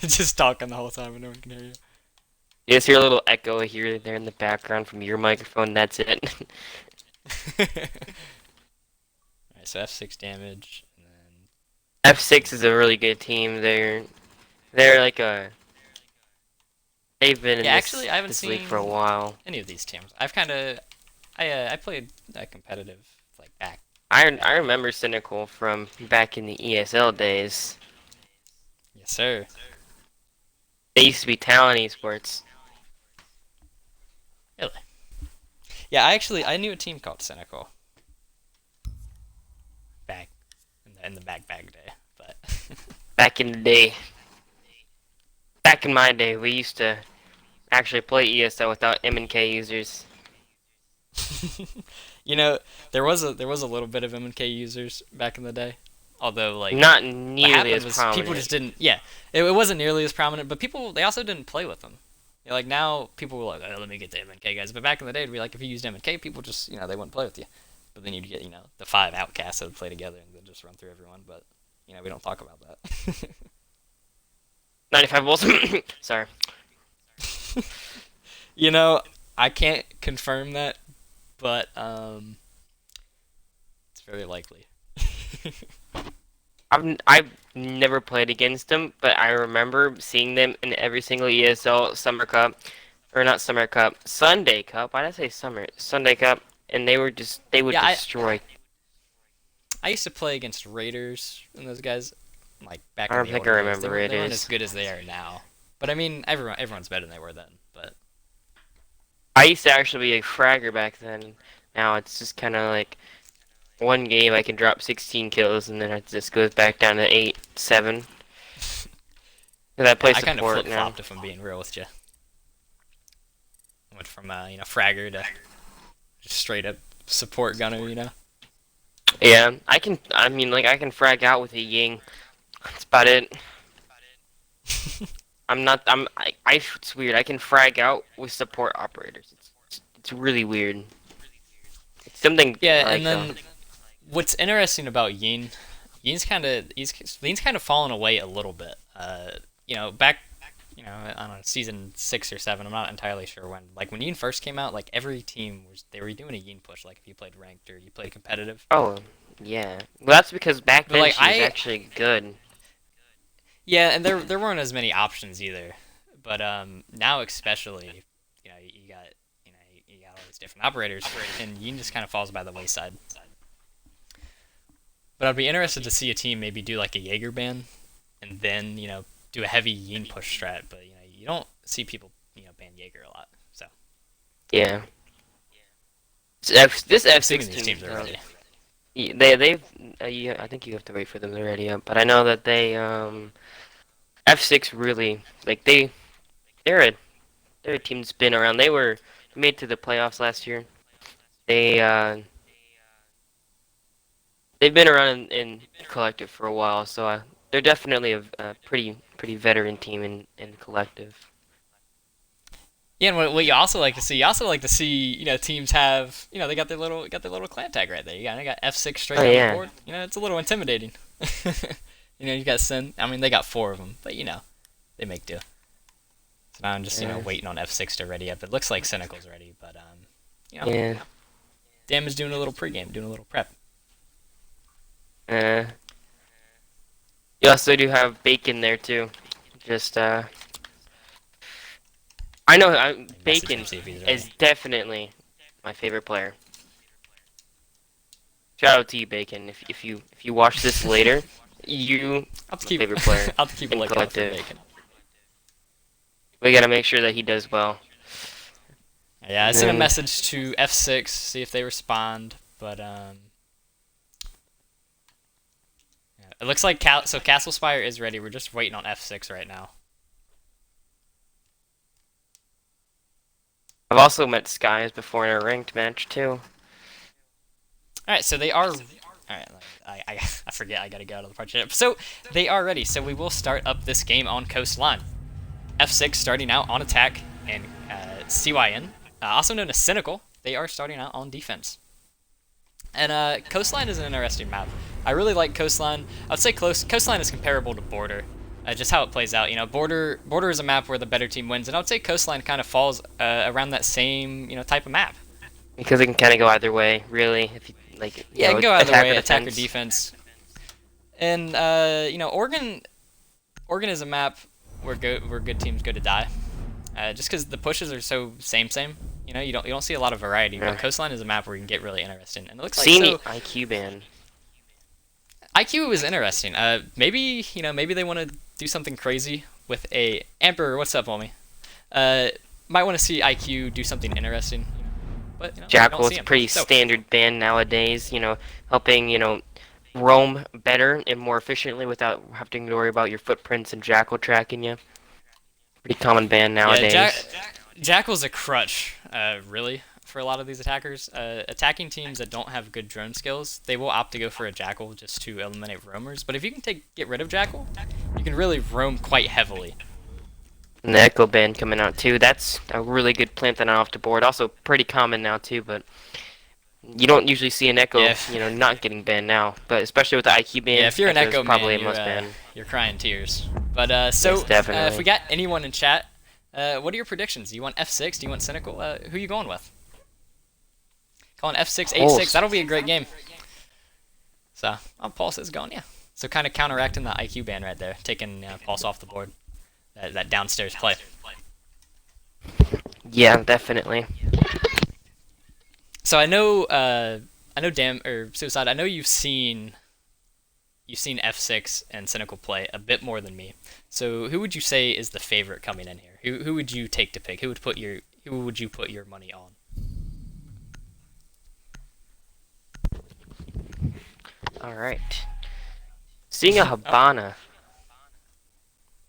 Just talking the whole time and no one can hear You just hear a little echo here and there in the background from your microphone. That's it. you. Alright, so F6 damage, and then F6 is Cynical. a really good team. They're like a they've been in Yeah, actually, this I haven't this league for a seen while. any of these teams. I played competitive like I back in the day. remember Cynical from back in the ESL days. Yes, sir. They used to be Talent eSports. Really? Yeah, I knew a team called Cynical back in the bag day, but Back in the day, back in my day, we used to actually play ESL without M&K users. you know, there was a little bit of M&K users back in the day. Although like Not what nearly happened as was people prominent. just didn't. Yeah, it wasn't nearly as prominent, but people they also didn't play with them. You know, like now people were like, oh, let me get the M&K guys. But back in the day, it'd be like if you used M&K, people just they wouldn't play with you. But then you'd get the five outcasts that would play together and then just run through everyone. But we don't talk about that. 95 volts. Sorry. you know, I can't confirm that, but it's very likely. I've never played against them, but I remember seeing them in every single ESL Summer Cup, or not Summer Cup, Sunday Cup. Why did I say Summer? Sunday Cup, and they would Yeah, destroy. I used to play against Raiders and those guys like back I in don't the think I older days. remember They weren't as Raiders. good as they are now. But I mean, everyone's better than they were then. But I used to actually be a fragger back then. Now it's just kind of like one game I can drop 16 kills, and then it just goes back down to 8, 7. Because I yeah, play I kind of support flip now. flopped if I'm being real with you. Went from fragger to just straight up support gunner. Yeah, I can. I mean, like I can frag out with a Ying. That's about it. I'm not. It's weird. I can frag out with support operators. It's really weird. It's something Yeah, like and then what's interesting about Yin, Yin's kind of fallen away a little bit. Back I don't know, season 6 or 7. I'm not entirely sure when. Like when Yin first came out, like every team they were doing a Yin push. Like if you played ranked or you played competitive. oh yeah. Well, that's because back But then like she was actually good. yeah, and there weren't as many options either. But now especially, you got all these different operators, and Yin just kind of falls by the wayside. But I'd be interested to see a team maybe do like a Jaeger ban, and then do a heavy Yin push strat. But you don't see people ban Jaeger a lot. So Yeah. This I'm assuming these F16. teams are ready. They've. I think you have to wait for them to ready up. But I know that they F6 really like they're a they're a team that's been around. They were made to the playoffs last year. They they've been around in collective for a while, so they're definitely a pretty veteran team in collective. Yeah, and what you also like to see, teams have, they got their little clan tag right there. You got F6 straight Oh down the yeah, board. It's a little intimidating. you got Sin. I mean, they got 4 of them, but they make do. So now I'm just yeah, waiting on F6 to ready up. It looks like Cynical's ready, but you know, yeah. Dam is doing a little pregame, doing a little prep. Uh, you also do have Bacon there too. Just I know Message him Bacon see if he's ready. is definitely my favorite player. Shout out to you, Bacon. If you watch this later, you I'll have to my keep favorite player I'll have to keep a in lookout for collective. Bacon. We gotta make sure that he does well. Yeah, I And sent a then message to F6, see if they respond, but yeah. It looks like Castle Spire is ready. We're just waiting on F6 right now. I've also met Skies before in a ranked match too. All right, so they are. All right, I forget. I gotta go out of the partnership. So they are ready. So we will start up this game on Coastline. F6 starting out on attack, and CYN, also known as Cynical, they are starting out on defense. And Coastline is an interesting map. I really like Coastline. I would say Coastline is comparable to Border. just how it plays out. Border is a map where the better team wins, and I would say Coastline kind of falls around that same type of map. Because it can kind of go either way, really. If you Yeah, it can go either attack way, or attack or defense. defense. And Oregon is a map where good teams go to die. Just because the pushes are so same. You don't see a lot of variety. But Yeah. Coastline is a map where you can get really interesting, and it looks like Seen the so. IQ ban. IQ is interesting. Maybe they want to do something crazy with a Emperor. What's up, homie? Might want to see IQ do something interesting. But we don't Jackal see is him. pretty So standard ban nowadays. Helping roam better and more efficiently without having to worry about your footprints and Jackal tracking you. Pretty common ban yeah, nowadays. Jackal's a crutch, really, for a lot of these attackers. Attacking teams that don't have good drone skills, they will opt to go for a Jackal just to eliminate roamers. But if you can get rid of Jackal, you can really roam quite heavily. And the Echo ban coming out too. That's a really good plant that off the board. Also pretty common now too, but you don't usually see an Echo, Yeah, not getting banned now. But especially with the IQ ban, yeah. If you're an Echo's Echo probably man, a must ban. you're crying tears. But Yes, if we definitely. got anyone in chat, what are your predictions? Do you want F6? Do you want Cynical? Who you going with? Calling F6, H6. Pulse. That'll be a great game. So, Pulse is going, yeah. So kind of counteracting the IQ ban right there, taking Pulse off the board. That downstairs play. Yeah, definitely. So I know Dam or Suicide. I know you've seen F6 and Cynical play a bit more than me. So who would you say is the favorite coming in here? Who would you take to pick? Who would you put your money on? All right. Seeing a Habana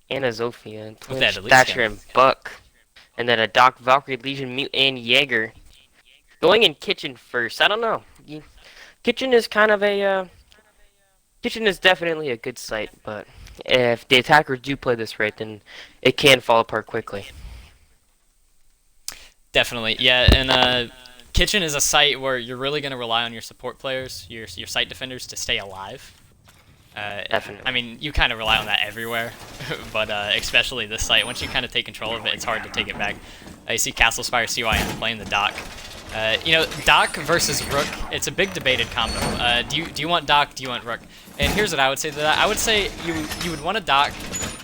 and a Zofia, With that Twitch, at least Thatcher, game. and Buck, and then a Doc, Valkyrie, Legion, Mute, and Jaeger. Going in Kitchen first. I don't know. Kitchen is kind of a Kitchen is definitely a good site, but if the attackers do play this right, then it can fall apart quickly. Definitely, yeah. And Kitchen is a site where you're really going to rely on your support players, your site defenders, to stay alive. Definitely. I mean, you kind of rely on that everywhere, but especially this site. Once you kind of take control of it, it's hard to take it back. You see Castle Spire CYM playing the Doc. Doc versus Rook, it's a big debated combo. Do you want Doc? Do you want Rook? And here's what I would say to that. I would say you would want a Doc.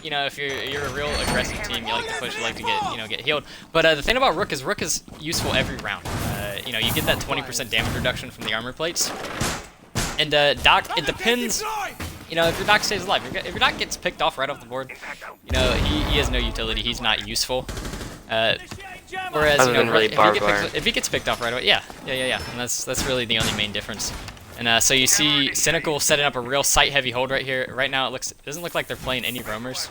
If you're a real aggressive team, you like to push, you like to get healed. But the thing about Rook is useful every round. You get that 20% damage reduction from the armor plates. And Doc, it depends. If your Doc stays alive, if your Doc gets picked off right off the board, he has no utility. He's not useful. Whereas Other than really barbed wire. if he gets picked off right away, yeah, and that's really the only main difference. And so you see Cynical setting up a real site-heavy hold right here. Right now, it doesn't look like they're playing any roamers.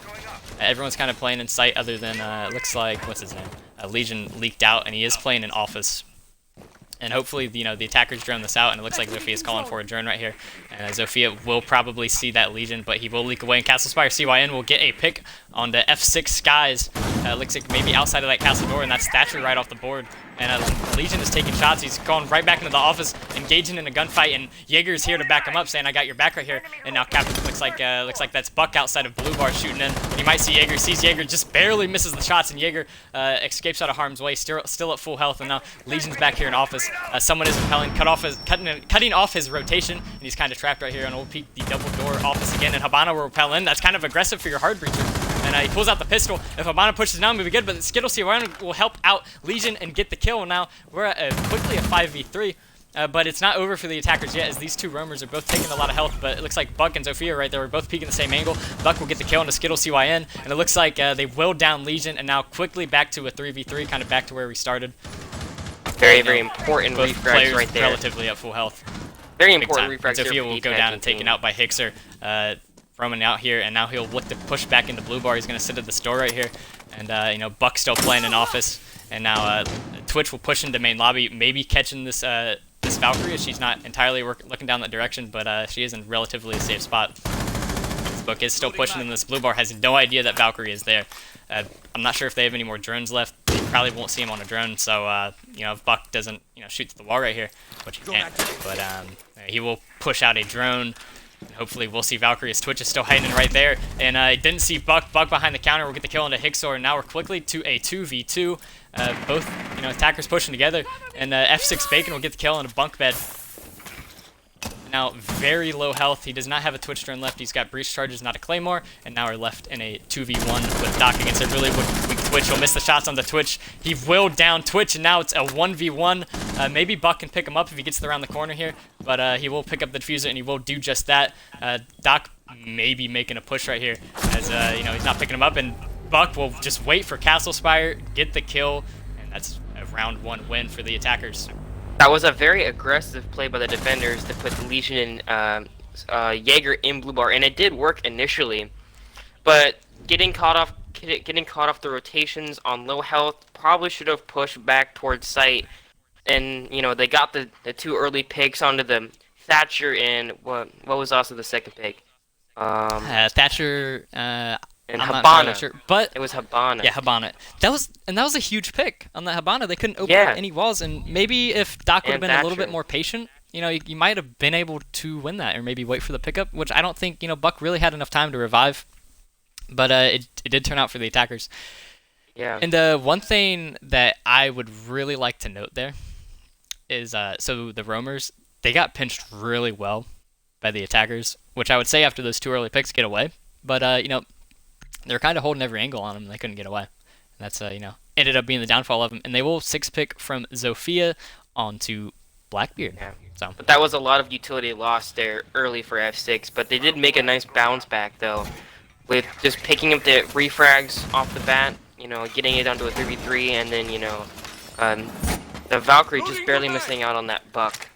Everyone's kind of playing in site, other than it looks like what's his name? Legion leaked out, and he is playing in office. And hopefully, the attackers drone this out, and it looks like Zofia is calling for a drone right here. And Zofia will probably see that Legion, but he will leak away. And Castle Spire CYN will get a pick on the F6 Skies. Looks like maybe outside of that castle door, and that's Thatcher right off the board. And Legion is taking shots. He's going right back into the office, engaging in a gunfight, and Jaeger's here to back him up, saying, "I got your back right here." And now Captain looks like that's Buck outside of Blue Bar shooting in. And you might see Jaeger, sees Jaeger, just barely misses the shots, and Jaeger escapes out of harm's way, still at full health. And now Legion's back here in office. Someone is repelling, cutting off his rotation, and he's kind of trapped right here. And we'll peek the double door office again, and Habana will repel in. That's kind of aggressive for your hard breacher. And he pulls out the pistol. If Habana pushes down, it'll be good, but Skittle CYN will help out Legion and get the kill. Now we're at quickly a 5v3. But it's not over for the attackers yet, as these two roamers are both taking a lot of health. But it looks like Buck and Zofia right there were both peeking the same angle. Buck will get the kill into Skittle CYN, and it looks like they will down Legion, and now quickly back to a 3v3, kind of back to where we started. Very important Both refrags players right there. relatively at full health. Very Big important time. refrags. Zofia will go down and taken out by Hixer. Roaming out here, and now he'll look to push back into Blue Bar. He's going to sit at the store right here. And, Buck's still playing in office. And now Twitch will push into main lobby, maybe catching this Valkyrie. She's not entirely looking down that direction, but she is in relatively a safe spot. This Buck is still pushing in this Blue Bar, has no idea that Valkyrie is there. I'm not sure if they have any more drones left. They probably won't see him on a drone, so, if Buck doesn't, shoot to the wall right here, which he can't, but he will push out a drone. Hopefully we'll see Valkyrie as Twitch is still hiding right there. And I didn't see Buck. Buck behind the counter will get the kill into Hixor. And now we're quickly to a 2v2. Both attackers pushing together. And F6 Bacon will get the kill on a bunk bed. Now very low health. He does not have a Twitch turn left. He's got breach charges, not a claymore. And now we're left in a 2v1 with Doc against a really weak Twitch. He'll miss the shots on the Twitch. He will down Twitch, and now it's a 1v1. Maybe Buck can pick him up if he gets around the corner here. But he will pick up the diffuser, and he will do just that. Doc may be making a push right here, as he's not picking him up. And Buck will just wait for Castle Spire, get the kill, and that's a round 1 win for the attackers. That was a very aggressive play by the defenders to put the Legion and Jaeger in blue bar, and it did work initially. But getting caught off the rotations on low health, probably should have pushed back towards site. And they got the 2 early picks onto the Thatcher and what was also the second pick. Thatcher. And I'm Habana. not really sure, but it was Habana. Yeah, Habana. That was a huge pick on that Habana. They couldn't open Yeah. up any walls, and maybe if Doc would have And been a little Thatcher. bit more patient, you might have been able to win that, or maybe wait for the pickup, which I don't think Buck really had enough time to revive. But it did turn out for the attackers. Yeah. And one thing that I would really like to note there is so the roamers, they got pinched really well by the attackers, which I would say after those 2 early picks get away. But they're kind of holding every angle on them, and they couldn't get away. And that's ended up being the downfall of them. And they will 6-pick from Zofia onto Blackbeard. Yeah. So But that was a lot of utility lost there early for F6, but they did make a nice bounce back though, with just picking up the refrags off the bat, getting it onto a 3v3, and then the Valkyrie just barely missing out on that Buck.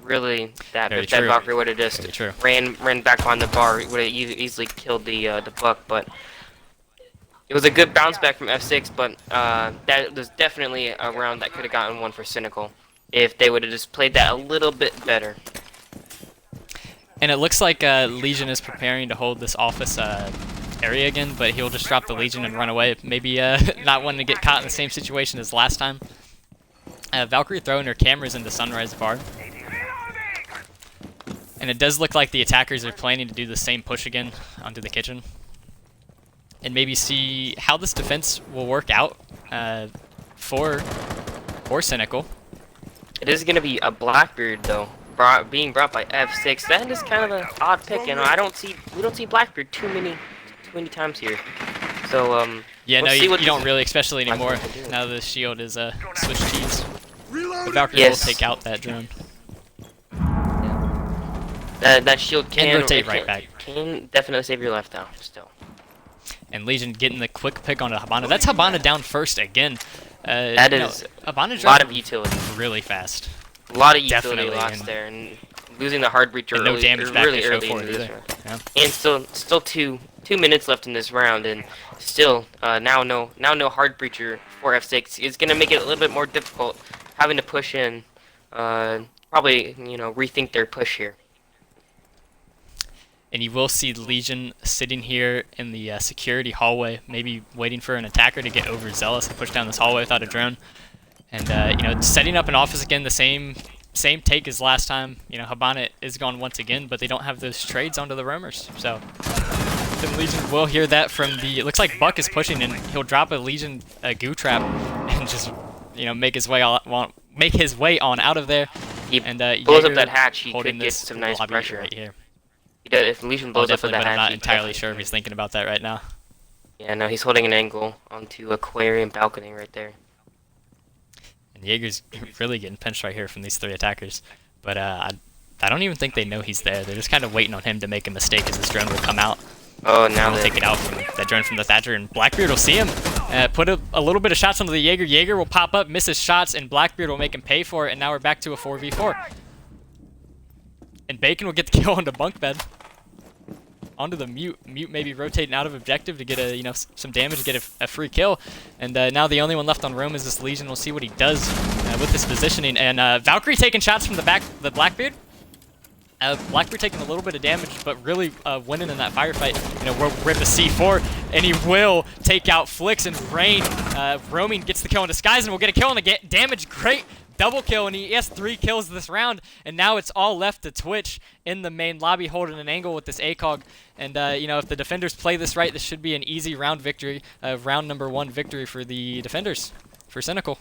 Really, that Very if that true. Valkyrie would have just Very true. ran back on the bar, it would have easily killed the Buck. But it was a good bounce back from F6, but that was definitely a round that could have gotten one for Cynical if they would have just played that a little bit better. And it looks like Legion is preparing to hold this office area again, but he'll just drop the Legion and run away. Maybe not wanting to get caught in the same situation as last time. Valkyrie throwing her cameras into Sunrise Bar. And it does look like the attackers are planning to do the same push again onto the kitchen. And maybe see how this defense will work out for Cynical. It is going to be a Blackbeard though, being brought by F6. That is kind of an odd pick, and we don't see Blackbeard too many times here. So Yeah, we'll no, see you what don't these really, especially anymore. Blackbeard can do. Now the shield is Swiss cheese. The Valkyrie Yes. will take out that drone. That shield can rotate right back. Can definitely save your life though. Still. And Legion getting the quick pick onto Habana. That's Habana down first again. That is Habana a lot of dropped utility. really fast. A lot of utility Definitely, lost and- there, and losing the hard breacher And no early, damage back really to show early for into it this either. round. Yeah. And still 2 minutes left in this round, and still now no hard breacher for F6 is gonna make it a little bit more difficult having to push in. Probably rethink their push here. And you will see Legion sitting here in the security hallway, maybe waiting for an attacker to get overzealous and push down this hallway without a drone. And setting up an office again, the same take as last time. Habana is gone once again, but they don't have those trades onto the roamers. So then Legion will hear that from the. It looks like Buck is pushing, and he'll drop a Legion goo trap and just make his way on out of there. He And blows up Jaeger that hatch. He holding could get this some nice lobby pressure. right here. If Legion blows up with Definitely, that but I'm hatch, not he entirely definitely sure if he's thinking about that right now. Yeah, no, he's holding an angle onto Aquarium balcony right there. And Jaeger's really getting pinched right here from these 3 attackers. But I don't even think they know he's there. They're just kind of waiting on him to make a mistake as his drone will come out. Oh, now He'll take it out from that drone from the Thatcher, and Blackbeard will see him. Put a little bit of shots onto the Jaeger. Jaeger will pop up, misses shots, and Blackbeard will make him pay for it, and now we're back to a 4v4. And Bacon will get the kill onto bunk bed. Onto the mute. Mute maybe rotating out of objective to get some damage, get a free kill. And now the only one left on roam is this Legion. We'll see what he does with this positioning. And Valkyrie taking shots from the Blackbeard. Blackbeard taking a little bit of damage, but really winning in that firefight. We're at the C4, and he will take out Flix and Rain. Roaming gets the kill in disguise, and we'll get a kill on the damage. Great double kill, and he has 3 kills this round, and now it's all left to Twitch in the main lobby holding an angle with this ACOG. And, if the defenders play this right, this should be an easy round victory, round number 1 victory for the defenders, for Cynical.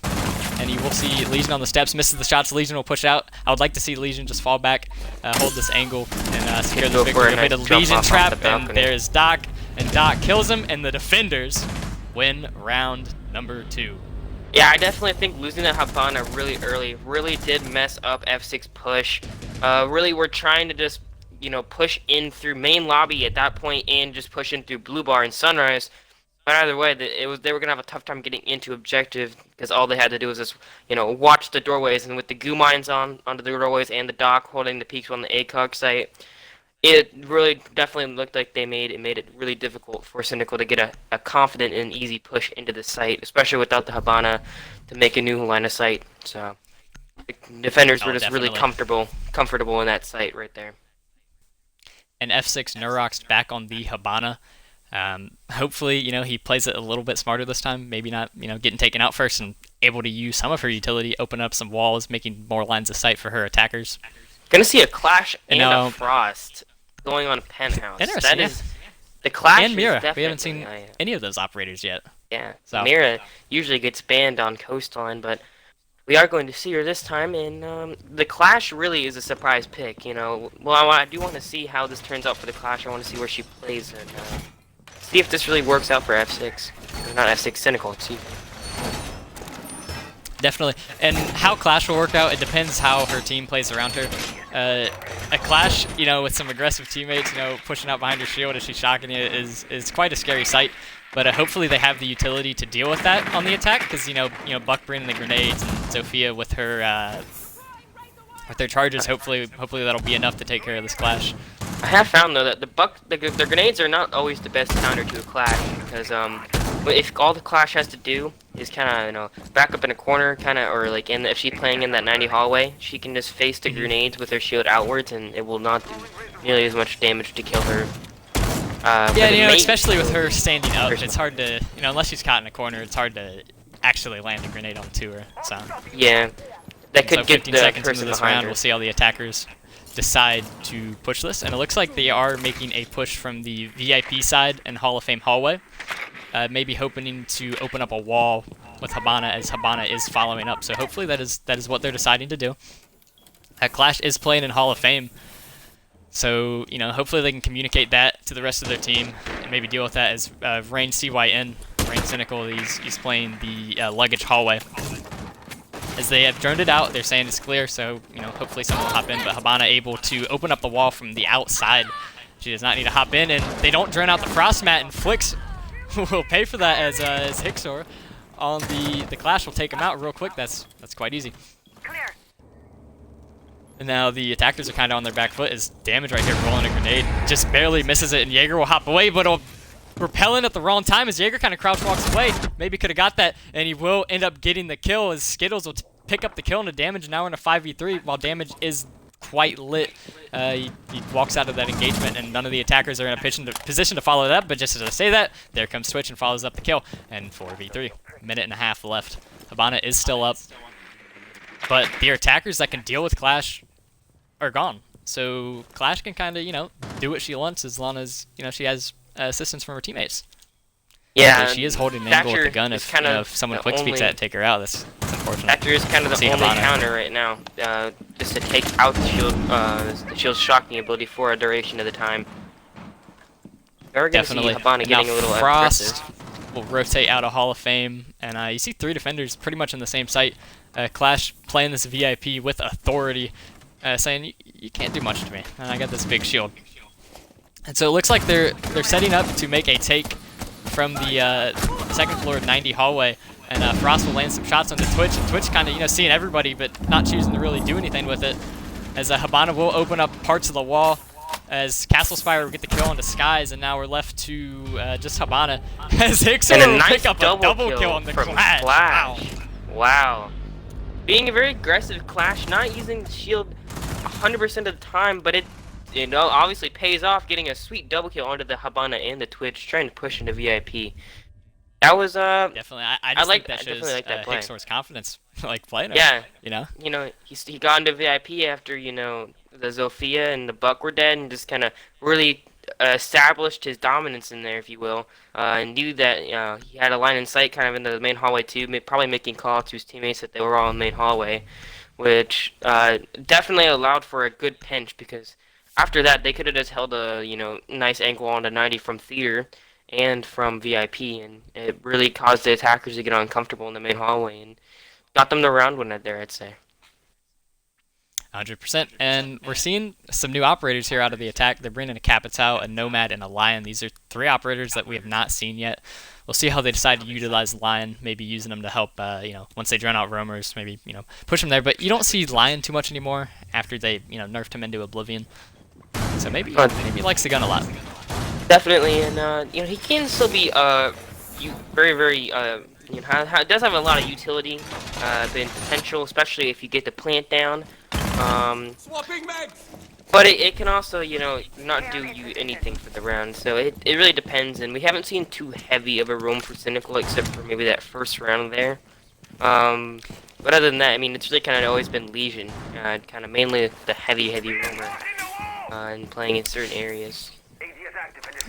And you will see Legion on the steps, misses the shots, Legion will push out. I would like to see Legion just fall back, hold this angle, and secure this victory. Made a Legion trap, and there's Doc, and Doc kills him, and the defenders win round number 2. Yeah, I definitely think losing the Habana really early really did mess up F6 push. Really, we're trying to just, push in through main lobby at that point and just push in through Blue Bar and Sunrise. But either way, they were gonna have a tough time getting into objective because all they had to do was just, watch the doorways, and with the goo mines onto the doorways and the dock holding the peaks on the ACOG site, it really definitely looked like they made it really difficult for Cynical to get a confident and easy push into the site, especially without the Habana to make a new line of sight. So the defenders were just really comfortable in that site right there. And F6 Nurox back on the Habana. Hopefully, he plays it a little bit smarter this time. Maybe not, getting taken out first and able to use some of her utility, open up some walls, making more lines of sight for her attackers. Gonna see a Clash and a Frost going on Penthouse. Interesting. The Clash and Mira. Is we haven't seen any of those operators yet. Yeah. So. Mira usually gets banned on Coastline, but we are going to see her this time, and the Clash really is a surprise pick. Well, I do want to see how this turns out for the Clash. I want to see where she plays and see if this really works out for F6. Or not F6, Cynical, excuse me. Definitely. And how Clash will work out, it depends how her team plays around her. A Clash, with some aggressive teammates, pushing out behind her shield as she's shocking you is quite a scary sight. But hopefully they have the utility to deal with that on the attack, because Buck bringing the grenades and Sophia with her with their charges. Hopefully that'll be enough to take care of this Clash. I have found though that the grenades are not always the best counter to a Clash, because if all the Clash has to do is kind of back up in a corner, or like if she's playing in that 90 hallway, she can just face the grenades with her shield outwards, and it will not do nearly as much damage to kill her. Yeah, especially with her standing up, it's hard to, unless she's caught in a corner, it's hard to actually land a grenade onto her. So yeah, that could get 15 the seconds person into this behind round, her. we'll see how the attackers decide to push this, and it looks like they are making a push from the VIP side and Hall of Fame hallway, maybe hoping to open up a wall with Habana, as Habana is following up. So hopefully that is what they're deciding to do. Clash is playing in Hall of Fame, so hopefully they can communicate that to the rest of their team and maybe deal with that. As Rain CYN, Rain Cynical, he's playing the luggage hallway. As they have droned it out, they're saying it's clear, so hopefully someone will hop in. But Habana able to open up the wall from the outside. She does not need to hop in, and they don't drone out the frost mat, and Flix will pay for that as Hixor on the Clash will take him out real quick. That's quite easy. And now the attackers are kind of on their back foot as Damage right here rolling a grenade. Just barely misses it, and Jaeger will hop away, but will repelling at the wrong time as Jaeger kind of crouch walks away. Maybe could have got that, and he will end up getting the kill as Skittles will pick up the kill into Damage. Now we're in a 5v3 while Damage is quite lit. He walks out of that engagement, and none of the attackers are in a position to follow that, but just as I say that, there comes Twitch and follows up the kill. And 4v3, minute and a half left. Habana is still up, but the attackers that can deal with Clash are gone. So Clash can kind of, do what she wants as long as, she has assistance from her teammates. Yeah, she is holding an angle with the gun. If someone quick speaks at it, take her out. That's unfortunate. Thatcher is kind of the only counter right now, just to take out the shield's shocking ability for a duration of the time. We're going to see Habana getting a little Frost will rotate out of Hall of Fame, and you see 3 defenders pretty much in the same site. Clash playing this VIP with authority, saying, you can't do much to me, and I got this big shield. And so it looks like they're setting up to make a take from the second floor 90 hallway, and Frost will land some shots on the Twitch, and Twitch kind of seeing everybody but not choosing to really do anything with it, as Habana will open up parts of the wall as Castle Spire will get the kill on Disguise, and now we're left to just Habana as Hixor will pick up a double kill on the Clash. Wow. Being a very aggressive Clash, not using the shield 100% of the time, but it obviously pays off, getting a sweet double kill onto the Habana and the Twitch, trying to push into VIP. That was definitely. I just think that shows Hixor's Hixor's confidence. like playing her, Yeah, you know. he got into VIP after the Zofia and the Buck were dead, and just kind of really established his dominance in there, if you will, and knew that he had a line in sight kind of into the main hallway too, probably making call to his teammates that they were all in the main hallway, which definitely allowed for a good pinch because after that they could have just held a nice angle on the 90 from theater and from VIP, and it really caused the attackers to get uncomfortable in the main hallway and got them the round winner there, I'd say. 100%. And we're seeing some new operators here out of the attack. They're bringing a Capitao, a Nomad, and a Lion. These are three operators that we have not seen yet. We'll see how they decide to utilize Lion, maybe using them to help, once they drown out roamers, maybe, push them there. But you don't see Lion too much anymore after they, nerfed him into Oblivion. So maybe But he likes the gun a lot. definitely, and he can still be very very does have a lot of utility, and potential, especially if you get the plant down. Um, but it can also not do you anything for the round. So it really depends, and we haven't seen too heavy of a roam for Cynical except for maybe that first round there. Um, but other than that, I mean, it's really kind of always been Legion, kind of mainly the heavy roamer, and playing in certain areas.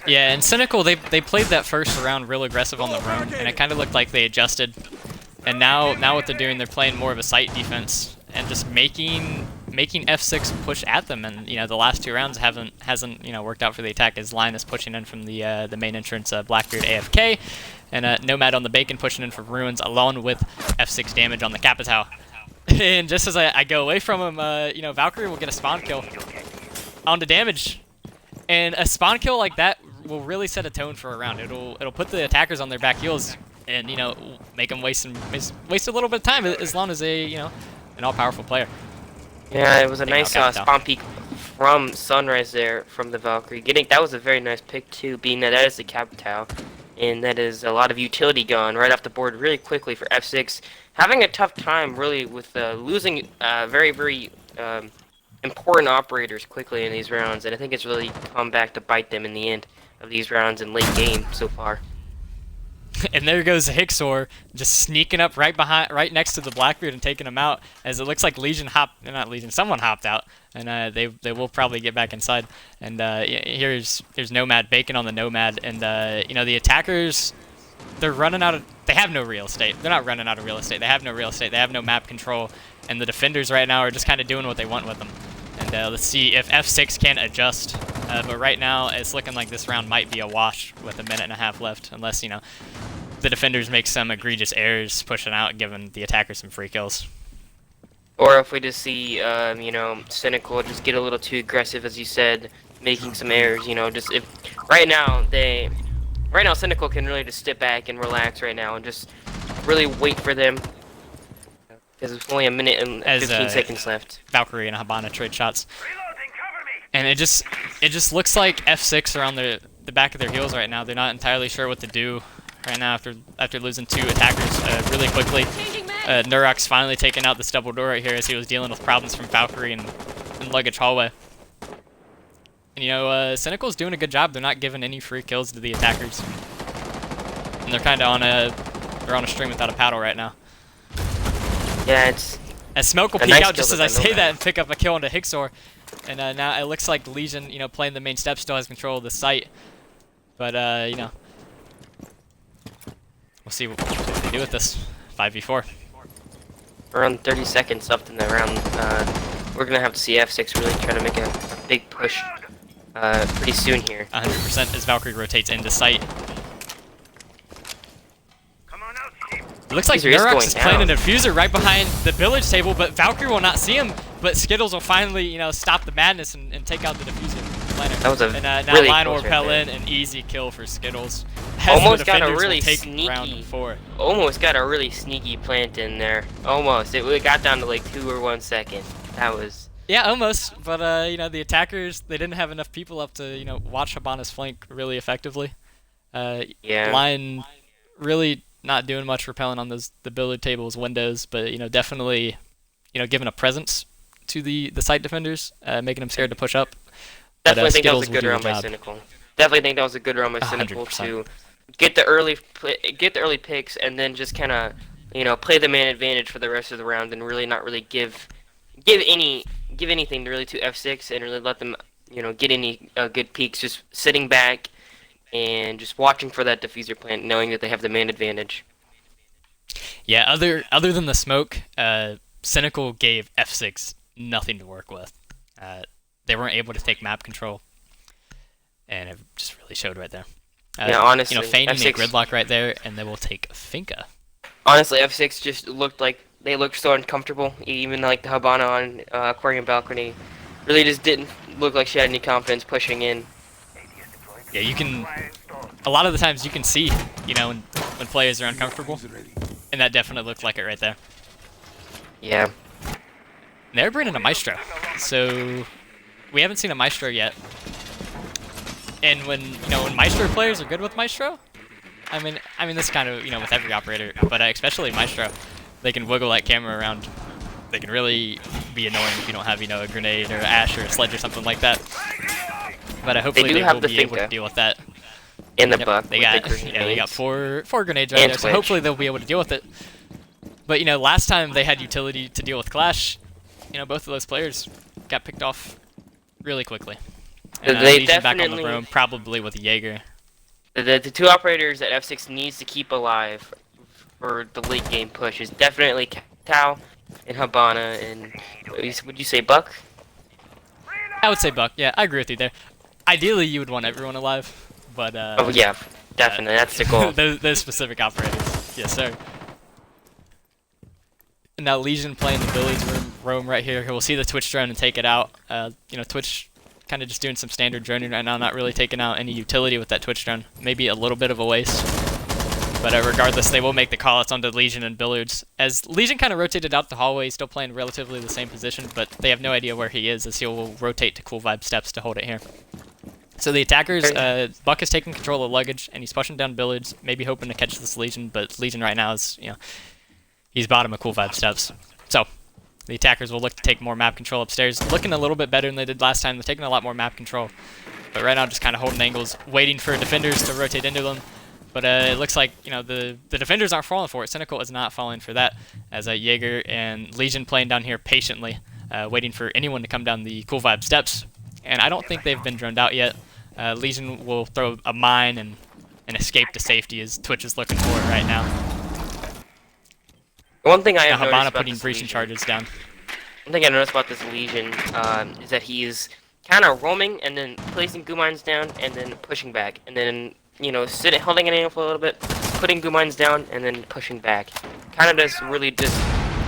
Yeah, and Cynical, they played that first round real aggressive on the roam, and it kind of looked like they adjusted. And now what they're doing, they're playing more of a site defense and just making F6 push at them. And the last two rounds hasn't worked out for the attack as Line is pushing in from the main entrance, Blackbeard AFK, and Nomad on the Bacon pushing in for Ruins along with F6 damage on the Capitao. And just as I go away from him, Valkyrie will get a spawn kill on the damage. And a spawn kill like that will really set a tone for a round. It'll put the attackers on their back heels and make them waste a little bit of time as long as they an all-powerful player. Yeah, it was a nice spawn peek from Sunrise there from the Valkyrie. That was a very nice pick too, being that is the Capitao, and that is a lot of utility gone right off the board really quickly for F6. Having a tough time really with losing very very important operators quickly in these rounds, and I think it's really come back to bite them in the end of these rounds in late game so far. And there goes Hixor, just sneaking up right next to the Blackbeard and taking him out. As it looks like someone hopped out, and they will probably get back inside. And here's Nomad Bacon on the Nomad, and the attackers, they have no real estate. They're not running out of real estate. They have no real estate. They have no map control, and the defenders right now are just kind of doing what they want with them. And let's see if F6 can adjust. But right now, it's looking like this round might be a wash with a minute and a half left, unless, the defenders make some egregious errors pushing out, giving the attackers some free kills. Or if we just see, Cynical just get a little too aggressive, as you said, making some errors, just if... Right now, Cynical can really just sit back and relax right now and just really wait for them. Because it's only a minute and 15 seconds left. Valkyrie and Habana trade shots. And it just looks like F6 are on the back of their heels right now. They're not entirely sure what to do right now after losing two attackers really quickly. Nurok's finally taking out this double door right here as he was dealing with problems from Valkyrie and luggage hallway. And Cynical's doing a good job. They're not giving any free kills to the attackers. And they're kind of on a string without a paddle right now. Yeah, it's... As Smoke will peek out just as I say that and pick up a kill into Hixor. And now it looks like Legion, playing the main step still has control of the site. But, we'll see what they do with this 5v4. Around 30 seconds left in the round. We're going to have to see F6 really try to make a big push pretty soon here. 100% as Valkyrie rotates into site. It looks like Nurox is playing a diffuser right behind the village table, but Valkyrie will not see him. But Skittles will finally, stop the madness and take out the diffuser. That was a now really Lion close will repel right in, an easy kill for Skittles. Almost got a really sneaky plant in there. Almost. It got down to like 2 or 1 second. That was... Yeah, almost. But, the attackers, they didn't have enough people up to, watch Habana's flank really effectively. Yeah. Lion really not doing much repelling on the billiard table's windows, but, definitely, giving a presence to the site defenders, making them scared to push up. Definitely think that was a good round by Cynical. Definitely think that was a good round by Cynical 100%. to get the early picks and then just kind of play the man advantage for the rest of the round and really not really give any give anything really to F6 and really let them get any good peaks. Just sitting back and just watching for that diffuser plant, knowing that they have the man advantage. Yeah, other than the smoke, Cynical gave F6 nothing to work with. Uh, they weren't able to take map control, and it just really showed right there. Yeah, honestly, feigning a F6. gridlock right there, and they will take Finka. Honestly, F6 just looked like they looked so uncomfortable. Even like the Habana on Aquarium Balcony, really just didn't look like she had any confidence pushing in. Yeah, you can. A lot of the times you can see, when players are uncomfortable, and that definitely looked like it right there. Yeah. And they're bringing a Maestro, so we haven't seen a Maestro yet. And when Maestro players are good with Maestro, I mean this kind of with every operator, but especially Maestro, they can wiggle that camera around. They can really be annoying if you don't have a grenade or an ash or a sledge or something like that. But hopefully they will be able to deal with that. In the buck. They got four grenades right there, so hopefully they'll be able to deal with it. But last time they had utility to deal with Clash, both of those players got picked off really quickly. And they Legion back definitely on the roam, probably with Jaeger. The two operators that F6 needs to keep alive for the late game push is definitely Tao and Habana and would you say Buck? I would say Buck. Yeah, I agree with you there. Ideally, you would want everyone alive, but oh yeah, definitely that's the goal. those specific operators, yes sir. And now Legion playing the village roam right here. We'll see the Twitch drone and take it out. Twitch kind of just doing some standard droning right now, not really taking out any utility with that Twitch drone. Maybe a little bit of a waste. But regardless, they will make the call-outs onto Legion and Billiards. As Legion kind of rotated out the hallway, still playing relatively the same position, but they have no idea where he is, as he will rotate to Cool Vibe steps to hold it here. So the attackers, Buck is taking control of luggage, and he's pushing down Billiards, maybe hoping to catch this Legion, but Legion right now is, he's bottom of Cool Vibe steps. So the attackers will look to take more map control upstairs, looking a little bit better than they did last time. They're taking a lot more map control, but right now just kind of holding angles, waiting for defenders to rotate into them. But it looks like the defenders aren't falling for it. Cynical is not falling for that, as Jaeger and Legion playing down here patiently, waiting for anyone to come down the Cool Vibe steps. And I don't think they've been droned out yet. Legion will throw a mine and escape to safety as Twitch is looking for it right now. One thing I have Habana noticed about putting this breaching Legion, charges down. one thing I noticed about this Legion is that he's kind of roaming and then placing goo mines down and then pushing back and then holding an angle for a little bit, putting goo mines down and then pushing back. Kind of just really just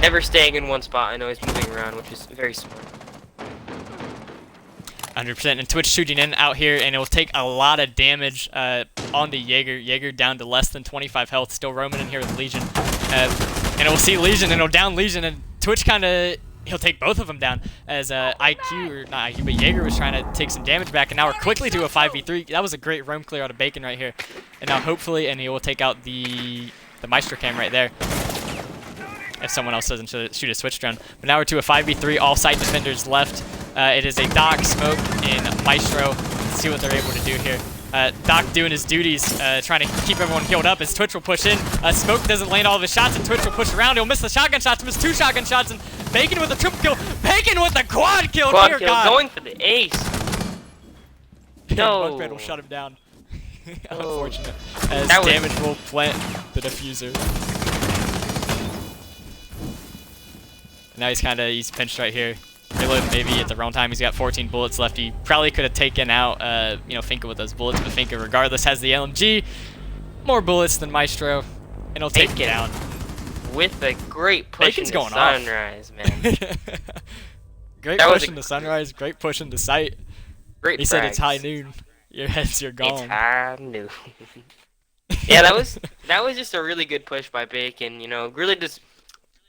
never staying in one spot. I know he's moving around, which is very smart. 100%, and Twitch shooting in out here, and it will take a lot of damage onto Jaeger. Jaeger down to less than 25 health, still roaming in here with Legion. And it will see Legion, and it'll down Legion, and Twitch he'll take both of them down, as IQ, or not IQ, but Jaeger was trying to take some damage back, and now we're quickly to a 5v3. That was a great roam clear out of Bacon right here. And now hopefully, and he will take out the Maestro cam right there, if someone else doesn't shoot a switch drone. But now we're to a 5v3, all site defenders left. It is a Doc, Smoke, and Maestro. Let's see what they're able to do here. Doc doing his duties, trying to keep everyone healed up as Twitch will push in. Smoke doesn't land all of his shots, and Twitch will push around. He'll miss the shotgun shots, miss 2 shotgun shots, and Bacon with a triple kill. Bacon with a quad kill! Quad Dear kill, God. going for the ace. No. Buckman will shut him down. Oh. Unfortunate. As That was- damage will plant the diffuser. Now he's pinched right here. Reload maybe at the wrong time. He's got 14 bullets left. He probably could have taken out, Finka with those bullets, but Finka regardless has the LMG. More bullets than Maestro, and he'll take him down. With a great push Bacon's into going off. Sunrise, man. Great That was push a- into Sunrise, great push into sight. Great He said it's high frags. noon. Your heads, you're It's gone. high noon. Yeah, that was just a really good push by Bacon. Really just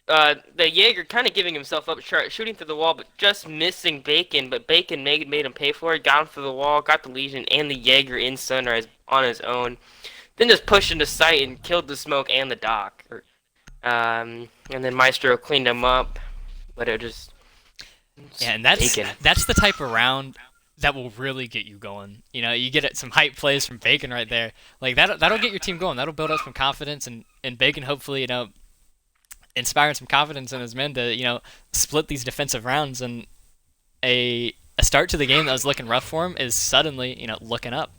the Jaeger kind of giving himself up, shooting through the wall, but just missing Bacon. But Bacon made him pay for it. Got him through the wall, got the Legion and the Jaeger in Sunrise on his own. Then just pushed into sight and killed the Smoke and the Doc. And then Maestro cleaned him up, but it just Yeah, and that's Bacon. the type of round that will really get you going. You get some hype plays from Bacon right there. Like that'll get your team going. That'll build up some confidence, and Bacon hopefully inspiring some confidence in his men to, split these defensive rounds. And a start to the game that was looking rough for him is suddenly, looking up.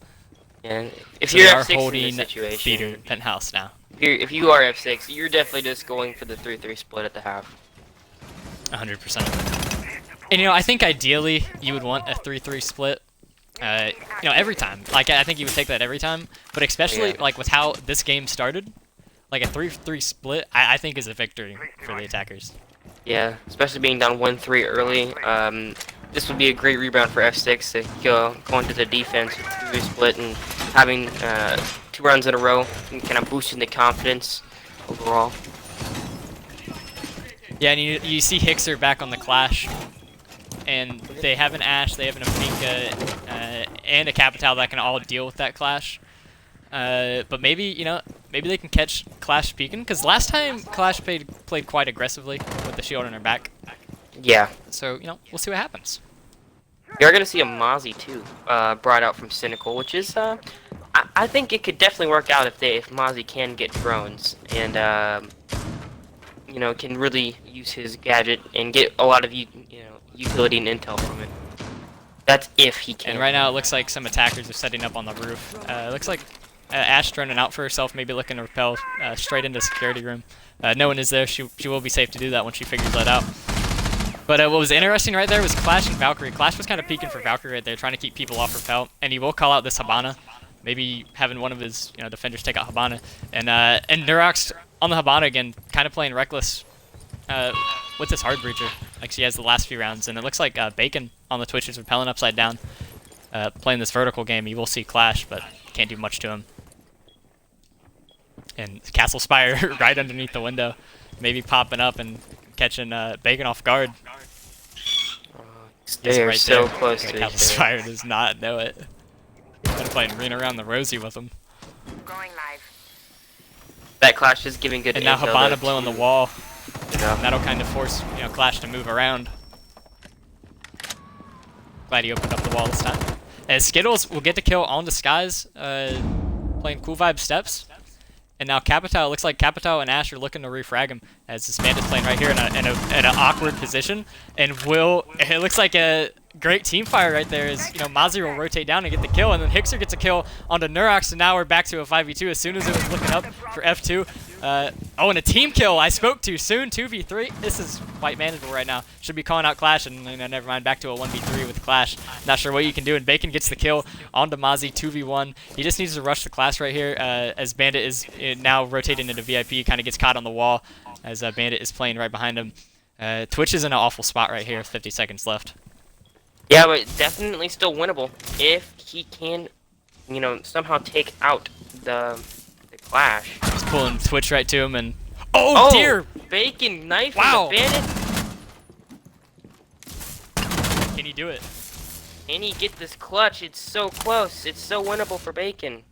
And if So you're they are F6 in this holding Peter situation, Penthouse now. if you are F6, you're definitely just going for the 3-3 split at the half. 100%. And I think ideally you would want a 3-3 split. Every time. Like I think you would take that every time, but especially like with how this game started, like a 3-3 split, I think is a victory for the attackers. Yeah, especially being down 1-3 early. This would be a great rebound for F6 to go into the defense with 3-3 split and having 2 rounds in a row and kind of boosting the confidence overall. Yeah, and you see Hixer back on the Clash, and they have an Ashe, they have an Afinka, and a Capital that can all deal with that Clash. But maybe, maybe they can catch Clash peeking, because last time Clash played quite aggressively with the shield on her back. Yeah. So, we'll see what happens. You're going to see a Mozzie, too, brought out from Cynical, which is, I think it could definitely work out if Mozzie can get drones, and, can really use his gadget and get a lot of, utility and intel from it. That's if he can. And right now it looks like some attackers are setting up on the roof. It looks like Ashe running out for herself, maybe looking to repel straight into security room. No one is there. She will be safe to do that when she figures that out. But what was interesting right there was Clash and Valkyrie. Clash was kind of peeking for Valkyrie right there, trying to keep people off repel, and he will call out this Hibana, maybe having one of his defenders take out Hibana, and Nurox on the Hibana again, kind of playing reckless with this hard breacher, like she has the last few rounds, and it looks like Bacon on the Twitch is repelling upside down, playing this vertical game. You will see Clash, but can't do much to him. And Castle Spire right underneath the window, maybe popping up and catching Bacon off guard. They're right so there. close to Castle Spire does not know it. Been playing Reen around the Rosie with him. Going live. That Clash is giving good And now intel Hibana blowing the wall. Yeah. That'll kind of force Clash to move around. Glad he opened up the wall this time. As Skittles will get the kill on Disguise, playing Cool Vibe Steps. And now Capital, looks like Capital and Ashe are looking to refrag him as this Bandit's playing right here in an awkward position. And it looks like a great team fire right there as, Mozzie will rotate down and get the kill. And then Hixer gets a kill onto Nurox, and now we're back to a 5v2 as soon as it was looking up for F2. And a team kill I spoke to soon, 2v3. This is quite manageable right now. Should be calling out Clash, and never mind, back to a 1v3 with Clash. Not sure what you can do, and Bacon gets the kill onto Mozzie, 2v1. He just needs to rush the Clash right here as Bandit is now rotating into VIP, kind of gets caught on the wall as Bandit is playing right behind him. Twitch is in an awful spot right here, 50 seconds left. Yeah, but definitely still winnable if he can, somehow take out the Clash. He's pulling Twitch right to him, and oh dear! Bacon knife Wow. the Bandit. Can he do it? Can he get this clutch? It's so close. It's so winnable for Bacon.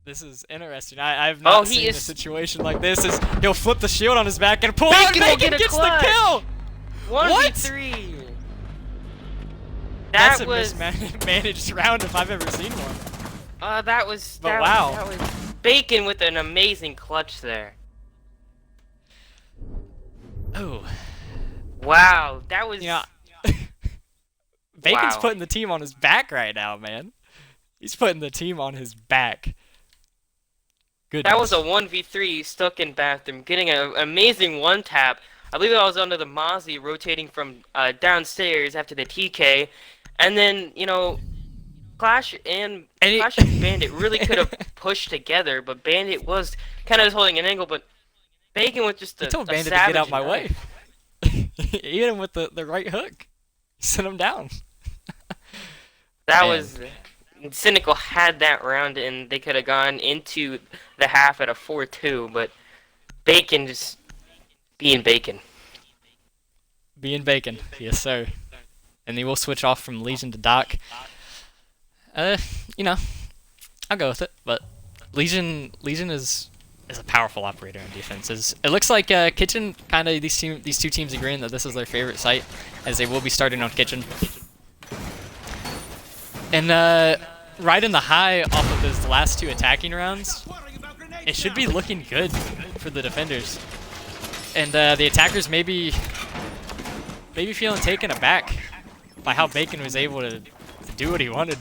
This is interesting. I've not seen a situation like this. He'll flip the shield on his back and pull out, and Bacon gets the kill! 1v3. That's a mismanaged round if I've ever seen one. That was Bacon with an amazing clutch there. Oh. Wow, that was... Bacon's putting the team on his back right now, man. He's putting the team on his back. Goodness. That was a 1v3 stuck in bathroom, getting an amazing one-tap. I believe I was under the Mozzie rotating from downstairs after the TK. And then, Clash and Bandit really could have pushed together, but Bandit was kind of just holding an angle, but Bacon was just he told Bandit to get out my way. He hit him with the right hook. Sent him down. That was... Cynical had that round, and they could have gone into the half at a 4-2, but Bacon just being Bacon. Being Bacon, yes sir. And he will switch off from Legion to Doc. I'll go with it. But Legion is a powerful operator on defense. It looks like Kitchen kind of these two teams agreeing that this is their favorite site, as they will be starting on Kitchen. And right in the high off of those last two attacking rounds, it should be looking good for the defenders. And the attackers maybe feeling taken aback by how Bacon was able to do what he wanted.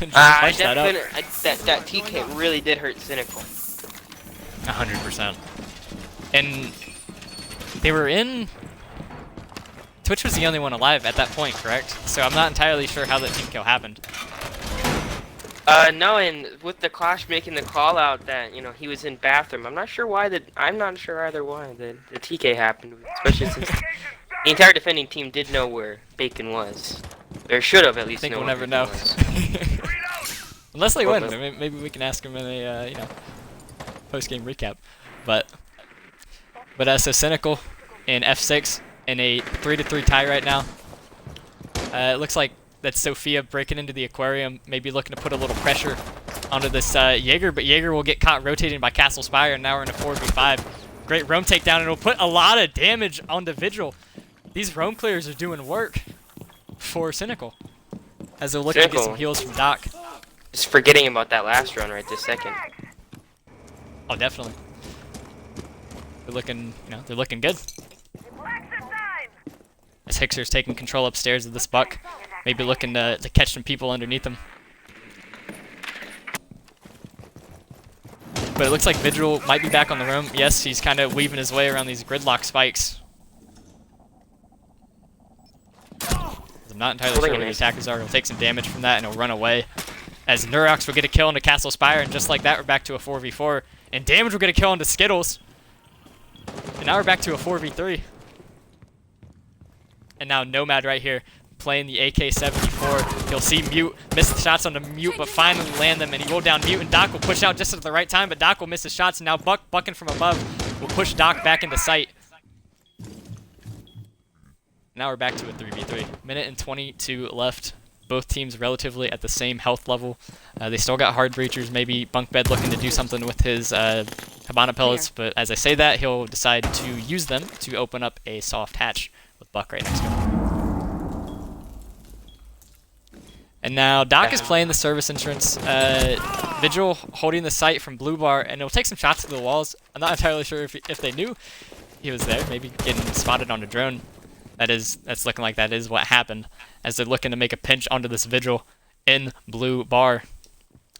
And just punch that up. That TK really did hurt Cynical. 100%. And they were in... Twitch was the only one alive at that point, correct? So I'm not entirely sure how that team kill happened. No, and with the Clash making the call out that, you know, he was in bathroom, I'm not sure either why the TK happened, especially since the entire defending team did know where Bacon was. Or should have at least known. I think we'll never know. Unless they win. Maybe we can ask him in a, post-game recap. But so Cynical in F6 in a 3-3 tie right now. It looks like that's Sophia breaking into the aquarium, maybe looking to put a little pressure onto this Jaeger, but Jaeger will get caught rotating by Castle Spire, and now we're in a 4v5. Great roam takedown, and it'll put a lot of damage onto Vigil. These roam clears are doing work for Cynical, as they're looking to get some heals from Doc. Just forgetting about that last run right this second. Oh, definitely. They're looking, they're looking good. As Hixer's taking control upstairs of this Buck, maybe looking to catch some people underneath him. But it looks like Vigil might be back on the roam. Yes, he's kind of weaving his way around these gridlock spikes. I'm not entirely sure where the attackers are. He'll take some damage from that and he'll run away. As Nurox will get a kill into Castle Spire, and just like that, we're back to a 4v4. And Damage will get a kill into Skittles. And now we're back to a 4v3. And now Nomad right here playing the AK-74. You'll see Mute miss the shots on the Mute, but finally land them, and he will down Mute, and Doc will push out just at the right time, but Doc will miss his shots, and now bucking from above will push Doc back into sight. Now we're back to a 3v3. Minute and 22 left. Both teams relatively at the same health level. They still got hard breachers, maybe Bunkbed looking to do something with his Habana pellets, but as I say that, he'll decide to use them to open up a soft hatch with Buck right next to him. And now Doc is playing the service entrance. Vigil holding the sight from Blue Bar, and it'll take some shots to the walls. I'm not entirely sure if they knew he was there, maybe getting spotted on a drone. That's looking like that is what happened, as they're looking to make a pinch onto this Vigil in Blue Bar.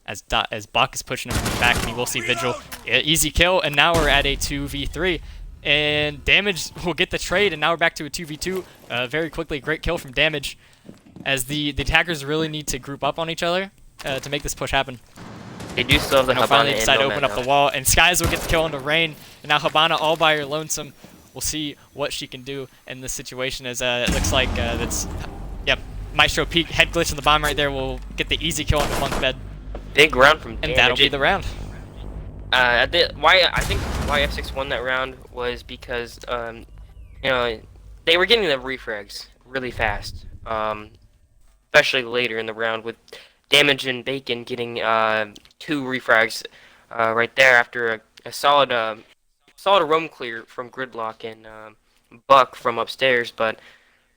As Buck is pushing him from the back, and you will see Vigil. Easy kill, and now we're at a 2v3. And Damage will get the trade, and now we're back to a 2v2. Very quickly, great kill from Damage, as the attackers really need to group up on each other to make this push happen. They do still have the Habana. Finally decide to open up the wall, and Skies will get the kill into Rain, and now Habana all by her lonesome. We'll see what she can do in this situation, as it looks like Maestro Peak head glitch on the bomb right there will get the easy kill on the Bunkbed. Big round from Damage. And that'll be the round. I think why F6 won that round was because they were getting the refrags really fast, especially later in the round with Damage and Bacon getting 2 refrags right there after a solid roam clear from Gridlock and Buck from upstairs, but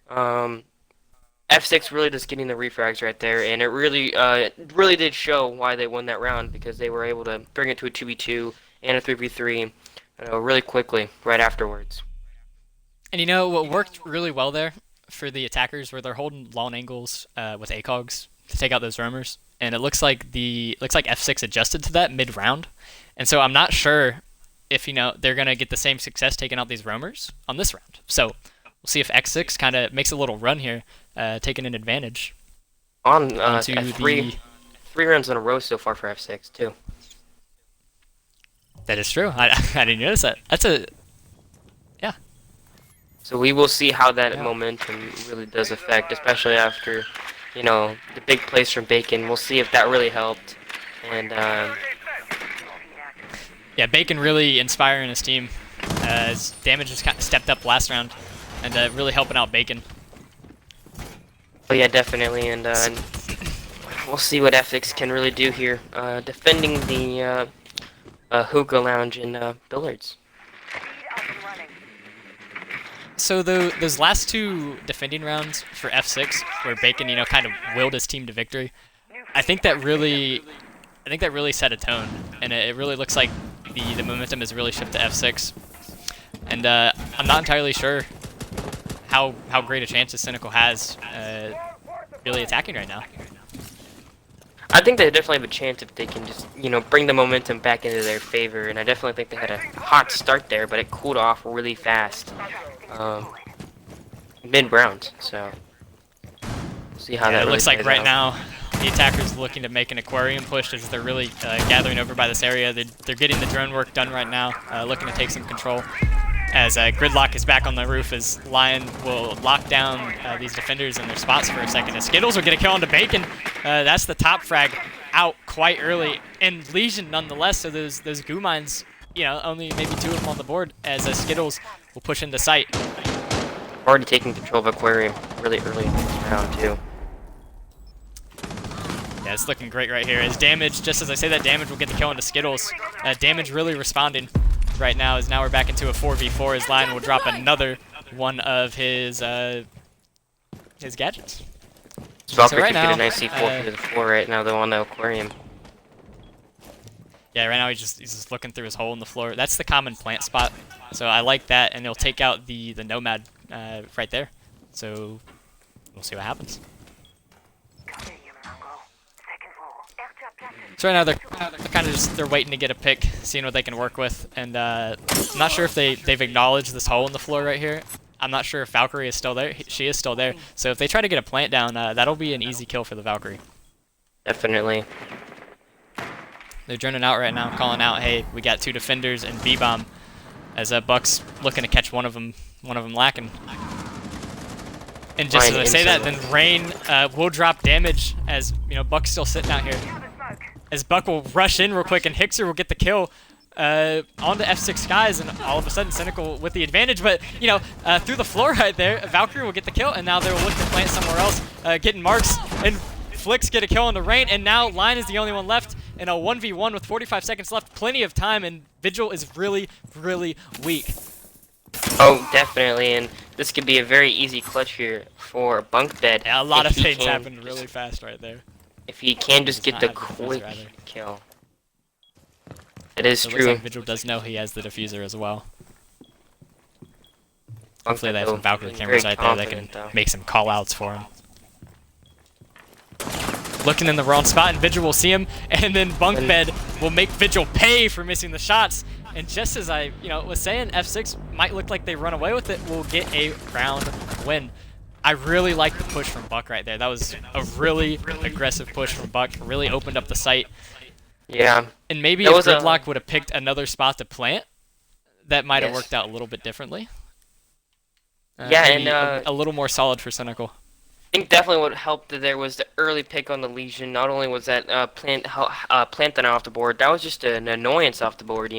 F6 really just getting the refrags right there, and it really did show why they won that round, because they were able to bring it to a 2v2 and a 3v3 really quickly right afterwards. And what worked really well there for the attackers were they're holding long angles with ACOGs to take out those roamers, and it looks like F6 adjusted to that mid-round, and so I'm not sure if they're gonna get the same success taking out these roamers on this round. So we'll see if X6 kind of makes a little run here, taking an advantage. On three rounds in a row so far for F6 too. That is true. I didn't notice that. Yeah. So we will see how that momentum really does affect, especially after the big plays from Bacon. We'll see if that really helped. And yeah, Bacon really inspiring his team, as Damage has kind of stepped up last round, and really helping out Bacon. Oh yeah, definitely, and we'll see what F6 can really do here, defending the hookah lounge and billiards. So those last 2 defending rounds for F6, where Bacon kind of willed his team to victory, I think that really set a tone, and it really looks like the momentum has really shifted to F6, and I'm not entirely sure how great a chance Cynical has really attacking right now. I think they definitely have a chance if they can just, bring the momentum back into their favor. And I definitely think they had a hot start there, but it cooled off really fast mid-round. So we'll see how Yeah, that it really looks like plays right out. now the attackers looking to make an aquarium push as they're really gathering over by this area. They're getting the drone work done right now, looking to take some control. As Gridlock is back on the roof, as Lion will lock down these defenders in their spots for a second. As Skittles will get a kill onto Bacon. That's the top frag out quite early. And Legion nonetheless, so those goo mines, only maybe 2 of them on the board as Skittles will push into sight. Already taking control of Aquarium really early in this round, too. Yeah, it's looking great right here. As Damage, just as I say that, Damage will get the kill into Skittles. Damage really responding right now, as now we're back into a 4v4 as Lion will drop another one of his gadgets. Valkyrie So right could now, get a nice C4 to the floor right now, though, on the Aquarium. Yeah, right now he's just looking through his hole in the floor. That's the common plant spot, so I like that, and he'll take out the Nomad right there. So we'll see what happens. So right now they're kind of just waiting to get a pick, seeing what they can work with, and I'm not sure if they've acknowledged this hole in the floor right here. I'm not sure if Valkyrie is still there. She is still there. So if they try to get a plant down, that'll be an easy kill for the Valkyrie. Definitely. They're droning out right now, calling out, "Hey, we got 2 defenders and B-bomb." As Buck's looking to catch one of them lacking. And just as I say that, then Rain will drop damage as Buck's still sitting out here. As Buck will rush in real quick, and Hixer will get the kill onto F6 Skies, and all of a sudden Cynical with the advantage. But through the floor right there, Valkyrie will get the kill, and now they will look to plant somewhere else, getting marks. And Flicks get a kill on the Rain, and now Lion is the only one left in a 1v1 with 45 seconds left. Plenty of time, and Vigil is really, really weak. Oh, definitely, and this could be a very easy clutch here for Bunk Bed. Yeah, a lot of things happened really fast right there. If he can just get the quick kill. It is true. Looks like Vigil does know he has the diffuser as well. Hopefully they have some Valkyrie cameras right there that can make some call-outs for him. Looking in the wrong spot, and Vigil will see him, and then Bunk Bed will make Vigil pay for missing the shots. And just as I was saying, F6 might look like they run away with it, will get a round win. I really like the push from Buck right there. That was a really aggressive push from Buck. Really opened up the site. Yeah. And maybe if Gridlock would have picked another spot to plant, that might have worked out a little bit differently. Yeah, and a little more solid for Cynical. I think definitely what helped there was the early pick on the Legion. Not only was that plant off the board, that was just an annoyance off the board,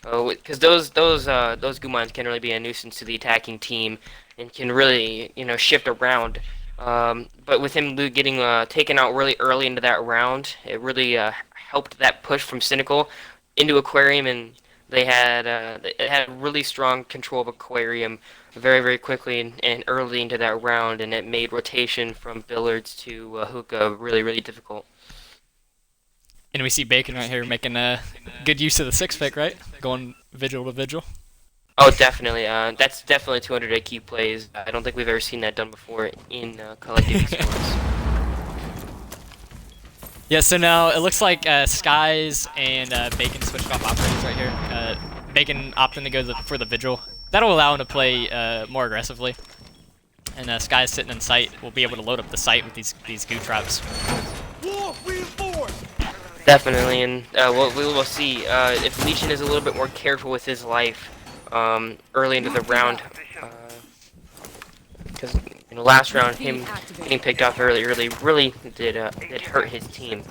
because those goo mines can really be a nuisance to the attacking team and can really shift around. But with him getting taken out really early into that round, it really helped that push from Cynical into Aquarium, and they had really strong control of Aquarium very, very quickly and early into that round, and it made rotation from Billards to Hookah really, really difficult. And we see Bacon right here making a good use of the 6 pick, right? Going Vigil to Vigil. Oh, definitely. That's definitely 200 AQ plays. I don't think we've ever seen that done before in collective esports. Yeah, so now it looks like Skies and Bacon switched off operators right here. Bacon opting to go for the Vigil. That'll allow him to play more aggressively. And Skies sitting in sight will be able to load up the site with these goo traps. Definitely, and we will see if Legion is a little bit more careful with his life early into the round. Because last round, him getting picked off early really did hurt his team.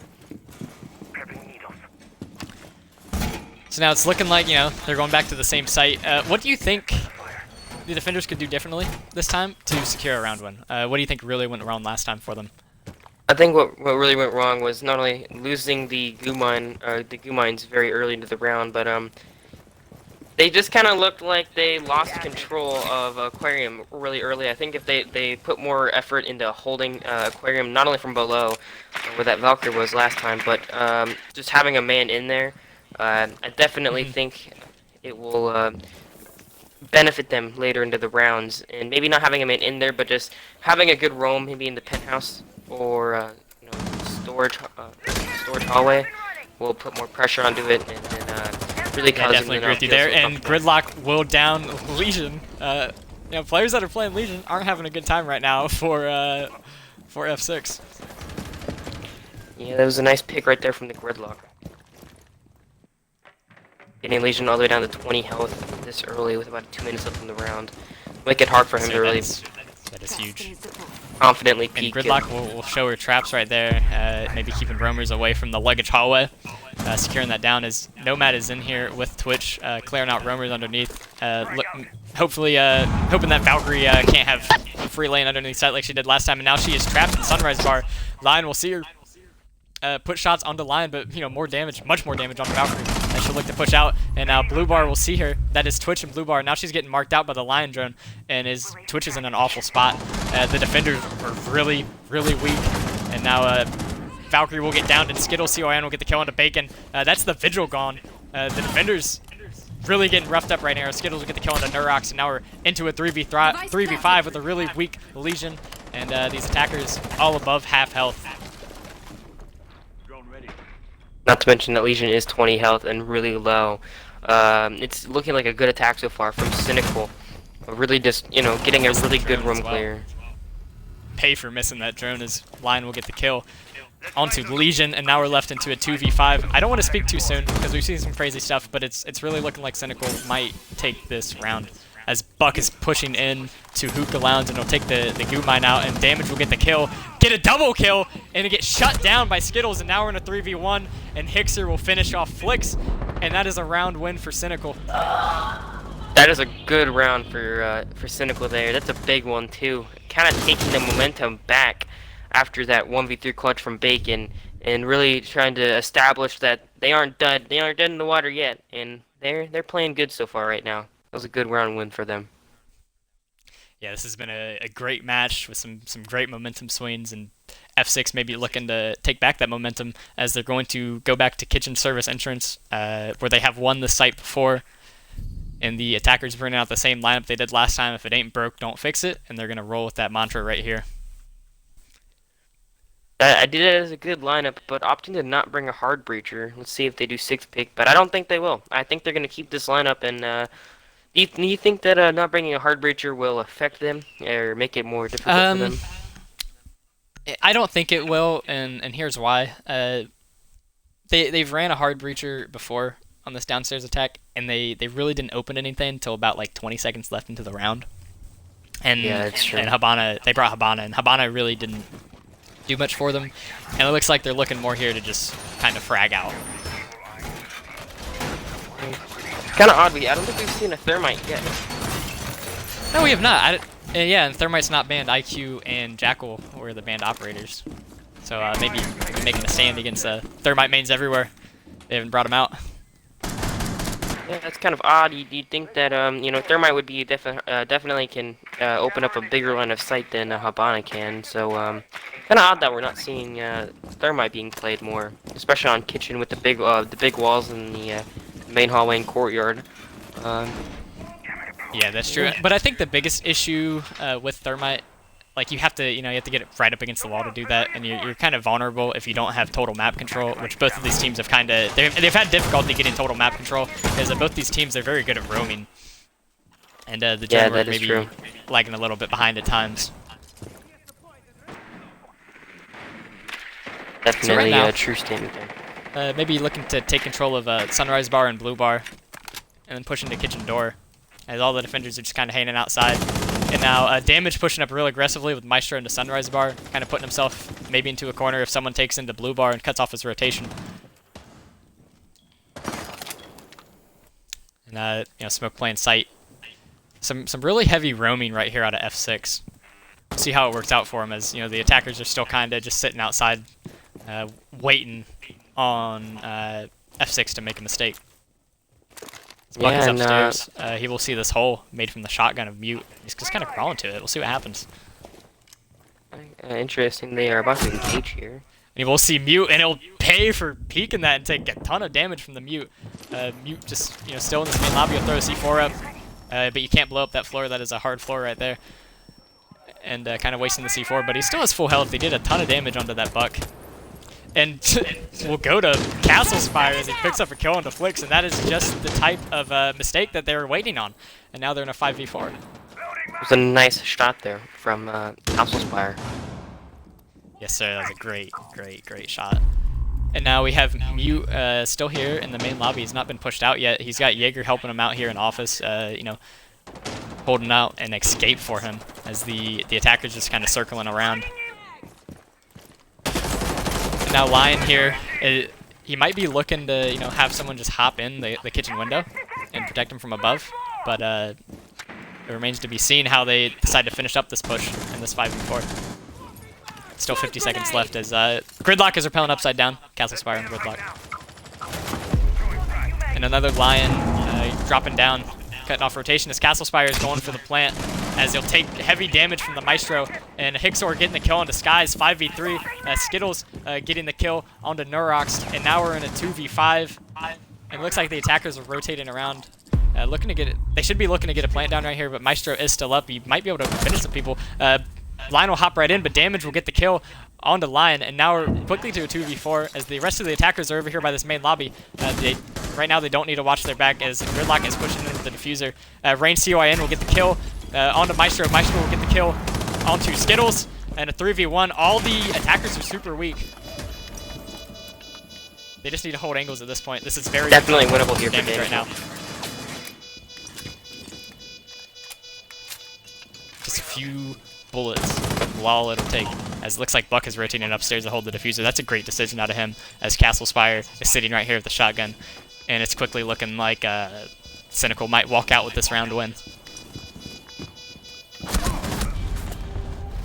So now it's looking like, they're going back to the same site. What do you think the defenders could do differently this time to secure a round win? What do you think really went wrong last time for them? I think what really went wrong was not only losing the goo mines very early into the round, but they just kind of looked like they lost control of Aquarium really early. I think if they put more effort into holding Aquarium, not only from below, where that Valkyrie was last time, but just having a man in there, I definitely Mhm. think it will benefit them later into the rounds, and maybe not having him in there, but just having a good roam, maybe in the penthouse or storage hallway, will put more pressure onto it and then really Yeah, cause him definitely to agree not with you feel there. so And comfortable. Gridlock will down Legion. Players that are playing Legion aren't having a good time right now for F6. Yeah, that was a nice pick right there from the Gridlock. Getting Legion all the way down to 20 health this early with about 2 minutes left in the round. Make it hard for him So to really that is huge. confidently And peek and Gridlock will show her traps right there, maybe keeping roamers away from the luggage hallway. Securing that down as Nomad is in here with Twitch, clearing out roamers underneath. Hopefully, hoping that Valkyrie can't have a free lane underneath site like she did last time. And now she is trapped in Sunrise Bar. Lion will see her put shots onto Lion, but more damage, much more damage on Valkyrie. And she'll look to push out, and now Blue Bar will see her. That is Twitch and Blue Bar. Now she's getting marked out by the Lion drone, and Twitch is in an awful spot. The defenders are really, really weak, and now Valkyrie will get downed, and Skittle CON will get the kill onto Bacon. That's the Vigil gone. The defenders really getting roughed up right now. Skittles will get the kill onto Nurox, and now we're into a 3v5 with a really weak Legion, and these attackers all above half health. not to mention that Legion is 20 health and really low. It's looking like a good attack so far from Cynical. Really just, getting a Missing the really good drone room as well. clear. Pay for missing that drone as Lion will get the kill onto Legion, and now we're left into a 2v5. I don't want to speak too soon because we've seen some crazy stuff, but it's really looking like Cynical might take this round as Buck is pushing in to Hookah Lounge, and he'll take the goo mine out, and Damage will get the kill, get a double kill, and it gets shut down by Skittles, and now we're in a 3v1, and Hixer will finish off Flicks, and that is a round win for Cynical. That is a good round for Cynical there. That's a big one too. Kind of taking the momentum back after that 1v3 clutch from Bacon, and really trying to establish that they aren't dead. They aren't dead in the water yet, and they're playing good so far right now. That was a good round win for them. Yeah, this has been a great match with some great momentum swings, and F6 maybe looking to take back that momentum as they're going to go back to kitchen service entrance, where they have won the site before, and the attackers bringing out the same lineup they did last time. If it ain't broke, don't fix it, and they're going to roll with that mantra right here. I did it as a good lineup, but opting to not bring a hard breacher. Let's see if they do 6-pick, but I don't think they will. I think they're going to keep this lineup, and do you think that not bringing a hard breacher will affect them or make it more difficult for them? I don't think it will, and here's why. They've ran a hard breacher before on this downstairs attack, and they really didn't open anything until about like 20 seconds left into the round. And Yeah, that's true. and Habana, they brought Habana, and Habana really didn't do much for them. And it looks like they're looking more here to just kind of frag out. Kind of odd. I don't think we've seen a Thermite yet. No, we have not. Yeah, and Thermite's not banned. IQ and Jackal were the banned operators. So maybe making a stand against Thermite mains everywhere. They haven't brought him out. Yeah, that's kind of odd. You'd think that Thermite would be definitely can open up a bigger line of sight than Habana can. So kind of odd that we're not seeing Thermite being played more, especially on kitchen with the big walls in the main hallway and courtyard. Yeah, that's true. But I think the biggest issue with Thermite, like you have to get it right up against the wall to do that, and you're kind of vulnerable if you don't have total map control, which both of these teams have they've had difficulty getting total map control because both these teams are very good at roaming, and the Yeah, drone that work is maybe true. lagging a little bit behind at times. Definitely now- a true statement there. Maybe looking to take control of Sunrise Bar and Blue Bar, and then push into Kitchen Door, as all the defenders are just kind of hanging outside. And now Damage pushing up real aggressively with Maestro into Sunrise Bar, kind of putting himself maybe into a corner if someone takes into Blue Bar and cuts off his rotation. And Smoke playing sight. Some really heavy roaming right here out of F6. See how it works out for him, as the attackers are still kind of just sitting outside, waiting on F6 to make a mistake. Buck is upstairs. He will see this hole made from the shotgun of Mute. He's just kind of crawling to it. We'll see what happens. Interesting. They are about to engage here. And we'll see Mute, and he'll pay for peeking that and take a ton of damage from the Mute. Mute just, still in this main lobby. He'll throw a C4 up, but you can't blow up that floor. That is a hard floor right there. And kind of wasting the C4, but he still has full health. He did a ton of damage onto that Buck. And we'll go to Castle Spire as he picks up a kill onto Flicks, and that is just the type of mistake that they were waiting on. And now they're in a 5v4. It was a nice shot there from Castle Spire. Yes, sir. That was a great, great, great shot. And now we have Mute still here in the main lobby. He's not been pushed out yet. He's got Jaeger helping him out here in office, holding out an escape for him as the attacker's just kind of circling around. And now Lion here, he might be looking to, have someone just hop in the kitchen window and protect him from above. But it remains to be seen how they decide to finish up this push in this 5v4. Still 50 seconds left as Gridlock is repelling upside down. Castle Spire and Gridlock. And another Lion dropping down, cutting off rotation as Castle Spire is going for the plant as he'll take heavy damage from the Maestro. And Hixor getting the kill on Disguise, 5v3. Skittles getting the kill onto Nurox. And now we're in a 2v5. And it looks like the attackers are rotating around. Looking to get it. They should be looking to get a plant down right here, but Maestro is still up. He might be able to finish some people. Lion will hop right in, but Damage will get the kill onto Lion, and now we're quickly to a 2v4 as the rest of the attackers are over here by this main lobby. Right now they don't need to watch their back as Gridlock is pushing into the diffuser. Rain CYN will get the kill onto Maestro. Maestro will get the kill onto Skittles, and a 3v1. All the attackers are super weak. They just need to hold angles at this point. This is very definitely winnable here for Damage right now. Just a few bullets while it'll take, as it looks like Buck is rotating upstairs to hold the diffuser. That's a great decision out of him as Castle Spire is sitting right here with the shotgun, and it's quickly looking like Cynical might walk out with this round win.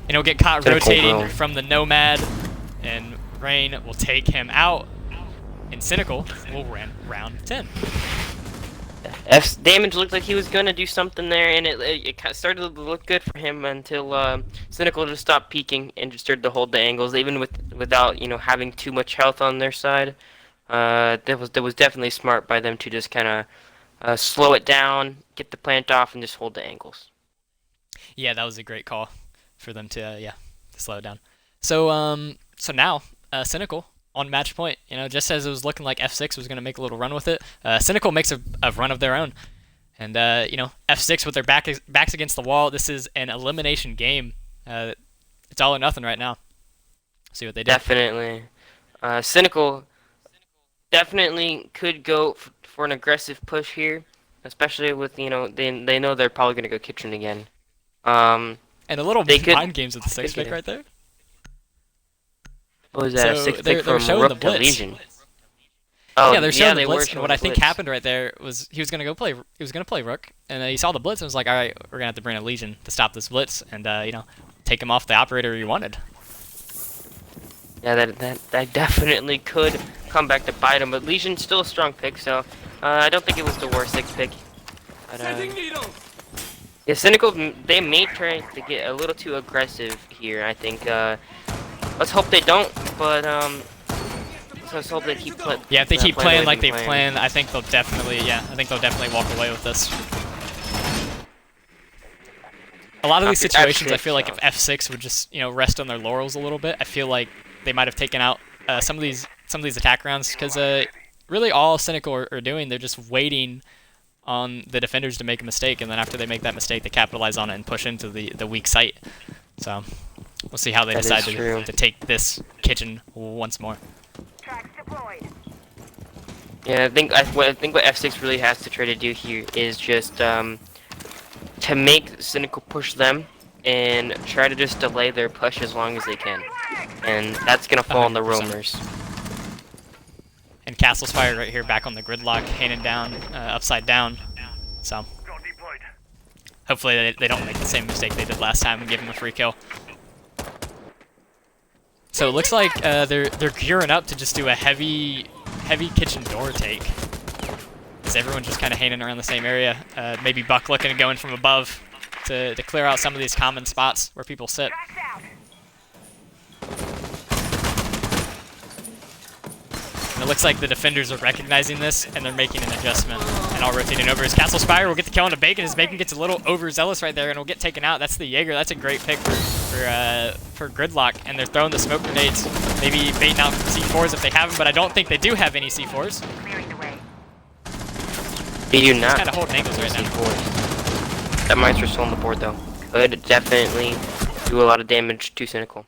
And he'll get caught rotating from the Nomad, and Rain will take him out, and Cynical will win round 10. Damage looked like he was going to do something there, and it kind of started to look good for him until Cynical just stopped peeking and just started to hold the angles, even without having too much health on their side. That was definitely smart by them to just kind of slow it down, get the plant off, and just hold the angles. Yeah, that was a great call for them to slow it down. So now Cynical on match point, just as it was looking like F6 was going to make a little run with it, Cynical makes a run of their own. And, F6 with their backs against the wall, this is an elimination game. It's all or nothing right now. See what they do. Definitely. Cynical definitely could go for an aggressive push here, especially with, they know they're probably going to go kitchen again. And a little mind games with the 6-pick right there. What was that? So a 6-pick from showing Rook the to blitz. Legion. Oh, yeah, they're showing the blitz, showing and what I think blitz. happened right there was he was gonna play Rook, and he saw the blitz and was like, all right, we're gonna have to bring a Legion to stop this blitz, and take him off the operator he wanted. Yeah, that definitely could come back to bite him, but Legion's still a strong pick, so I don't think it was the worst 6-pick. But, yeah, Cynical, they may try to get a little too aggressive here, I think. Let's hope they don't, but let's hope they keep playing. Yeah, if they keep playing like they've planned, I think they'll definitely walk away with this. A lot of these situations, I feel like if F6 would just rest on their laurels a little bit, I feel like they might have taken out some of these attack rounds, because really all Cynical are doing, they're just waiting on the defenders to make a mistake, and then after they make that mistake, they capitalize on it and push into the weak site. So we'll see how they decide to take this kitchen once more. Yeah, I think what F6 really has to try to do here is just to make Cynical push them and try to just delay their push as long as they can, and that's gonna fall on the roamers. And Castle Spire right here back on the Gridlock, handing down upside down. So hopefully they don't make the same mistake they did last time and give him a free kill. So it looks like they're gearing up to just do a heavy kitchen door take. As everyone's just kind of hanging around the same area. Maybe Buck looking to go in from above to clear out some of these common spots where people sit. It looks like the defenders are recognizing this, and they're making an adjustment. And all rotating over is Castle Spire. Will get the kill onto Bacon, as Bacon gets a little overzealous right there, and will get taken out. That's the Jaeger. That's a great pick for Gridlock, and they're throwing the smoke grenades, maybe baiting out C4s if they have them, but I don't think they do have any C4s. They do not. Kind of holding angles right now. C4s. That Maestro's still on the board though. Could definitely do a lot of damage to Cynical.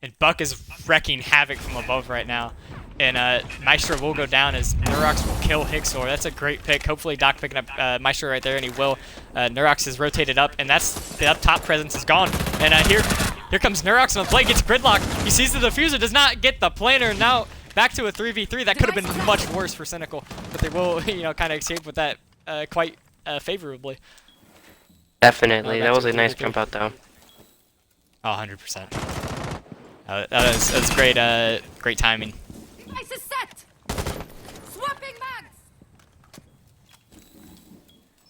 And Buck is wrecking havoc from above right now. And Maestro will go down as Nurox will kill Hixor. That's a great pick. Hopefully Doc picking up Maestro right there, and he will. Nurox is rotated up, and that's the up top presence is gone. And here comes Nurox on the play, gets Gridlock. He sees the diffuser, does not get the planner. Now back to a 3v3. That could have been much worse for Cynical, but they will, kind of escape with that quite favorably. Definitely. That was a nice jump out though. Oh, 100%. That was great, great timing.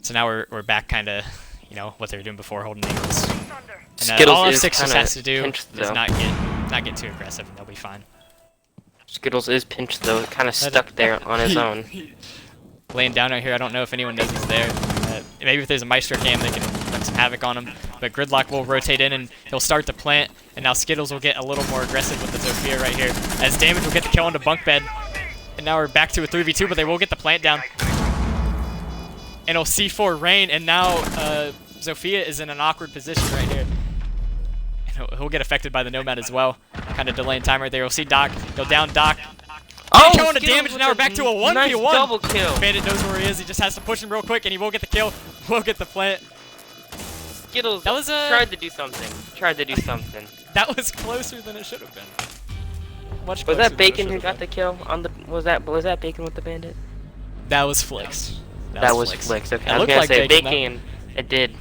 So now we're back kind of, what they were doing before, holding angles. And all F6 just has to do is not get too aggressive, and they'll be fine. Skittles is pinched though, kind of stuck there on his own. Laying down right here, I don't know if anyone knows he's there. Maybe if there's a Maestro cam, they can run some havoc on him. But Gridlock will rotate in, and he'll start to plant. And now Skittles will get a little more aggressive with the Zofia right here, as Damage will get the kill onto Bunk Bed. And now we're back to a 3v2, but they will get the plant down. And it'll C4 rain, and now Zofia is in an awkward position right here. And he'll get affected by the Nomad as well. Kind of delaying time right there. We'll see Doc. Go down Doc. Oh, kill onto Damage, and now we're back to a 1v1. Nice double kill. Bandit knows where he is. He just has to push him real quick, and he will get the kill. Will get the plant. Skittles tried to do something. That was closer than it should have been. Much was closer that Bacon than it who got the kill on the? Was that Bacon with the Bandit? That was Flicks. That was Flicks. Okay, It I was looked gonna like say Bacon, Bacon. It did.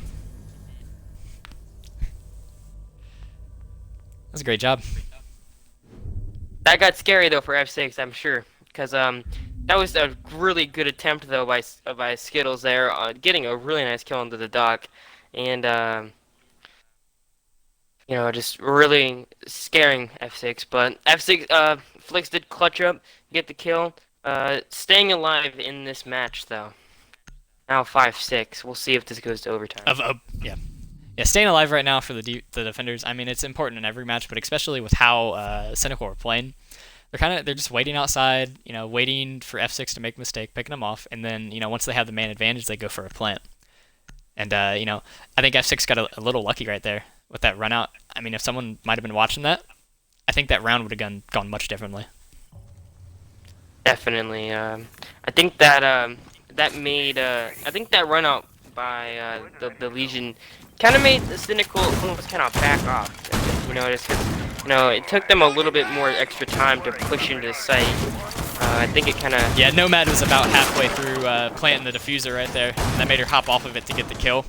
That's a great job. That got scary though for F6, I'm sure, because that was a really good attempt though by Skittles there, getting a really nice kill into the Doc, and just really scaring F6. But F6, Flicks did clutch up, get the kill, staying alive in this match though. Now 5-6. We'll see if this goes to overtime. Yeah, staying alive right now for the defenders. I mean, it's important in every match, but especially with how Cynical are playing. They're just waiting outside, waiting for F6 to make a mistake, picking them off, and then, once they have the man advantage, they go for a plant. And, I think F6 got a little lucky right there with that run out. I mean, if someone might have been watching that, I think that round would have gone much differently. Definitely. I think that I think that run out by the Legion kind of made the Cynical almost kind of back off. Just 'cause, it took them a little bit more extra time to push into the site. I think it kind of... Yeah, Nomad was about halfway through planting the diffuser right there. That made her hop off of it to get the kill.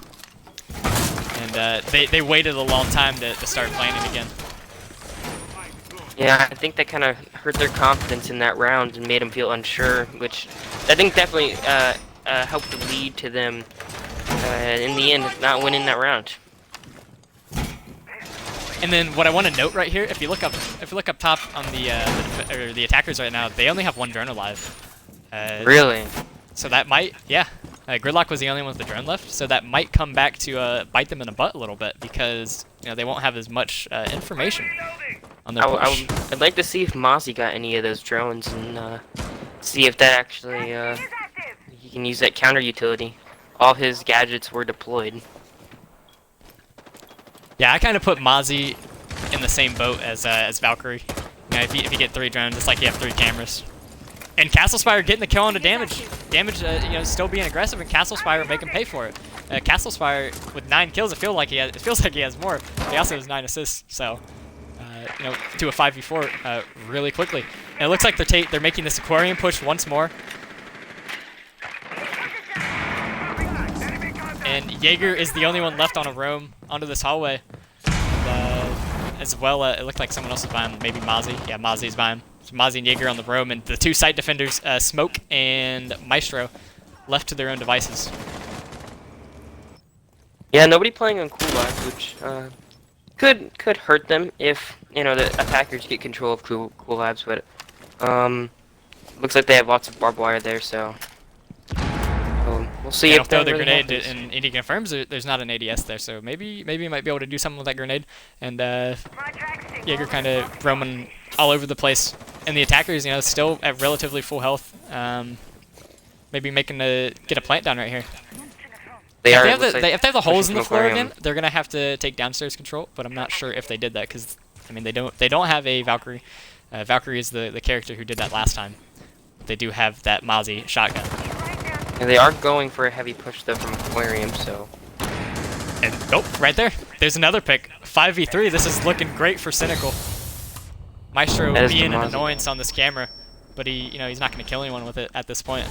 And they waited a long time to start planting again. Yeah, I think that kind of hurt their confidence in that round and made them feel unsure, which I think definitely helped lead to them, in the end, not winning that round. And then what I want to note right here, if you look up top on the attackers right now, they only have one drone alive. Really? So that might, yeah. Gridlock was the only one with the drone left, so that might come back to bite them in the butt a little bit because they won't have as much information on their push. I'd like to see if Mozzie got any of those drones and see if that actually he can use that counter utility. All his gadgets were deployed. Yeah, I kind of put Mozzie in the same boat as Valkyrie. If you get 3 drones, it's like you have 3 cameras. And Castle Spire getting the kill onto Damage. Damage, still being aggressive, and Castle Spire make him pay for it. Castle Spire with 9 kills, it feels like he has more. He also has 9 assists, so to a 5v4 really quickly. And it looks like they're making this Aquarium push once more. And Jaeger is the only one left on a roam onto this hallway. And, as well, it looked like someone else was behind him, maybe Mozzie. Yeah, Mozzie's behind him. So Mozzie and Jaeger on the roam, and the 2 site defenders, Smoke and Maestro, left to their own devices. Yeah, nobody playing on Cool Live, which could hurt them if the attackers get control of Cool Labs. But looks like they have lots of barbed wire there, so we'll see They'll if throw that the really grenade, happens. and he confirms there's not an ADS there, so maybe he might be able to do something with that grenade. And Jaeger kind of roaming all over the place, and the attackers, still at relatively full health. Maybe making a get a plant down right here. They Yeah, if are. they It have looks like if they have the pushing holes in from the floor aquarium. again, they're gonna have to take downstairs control. But I'm not sure if they did that because I mean they don't have a Valkyrie. Valkyrie is the character who did that last time. They do have that Mozzie shotgun. And they are going for a heavy push though from aquarium, so And nope, right there. There's another pick. 5v3. This is looking great for Cynical. that Maestro is the being an Mozzie. annoyance on this camera, but he's not gonna kill anyone with it at this point.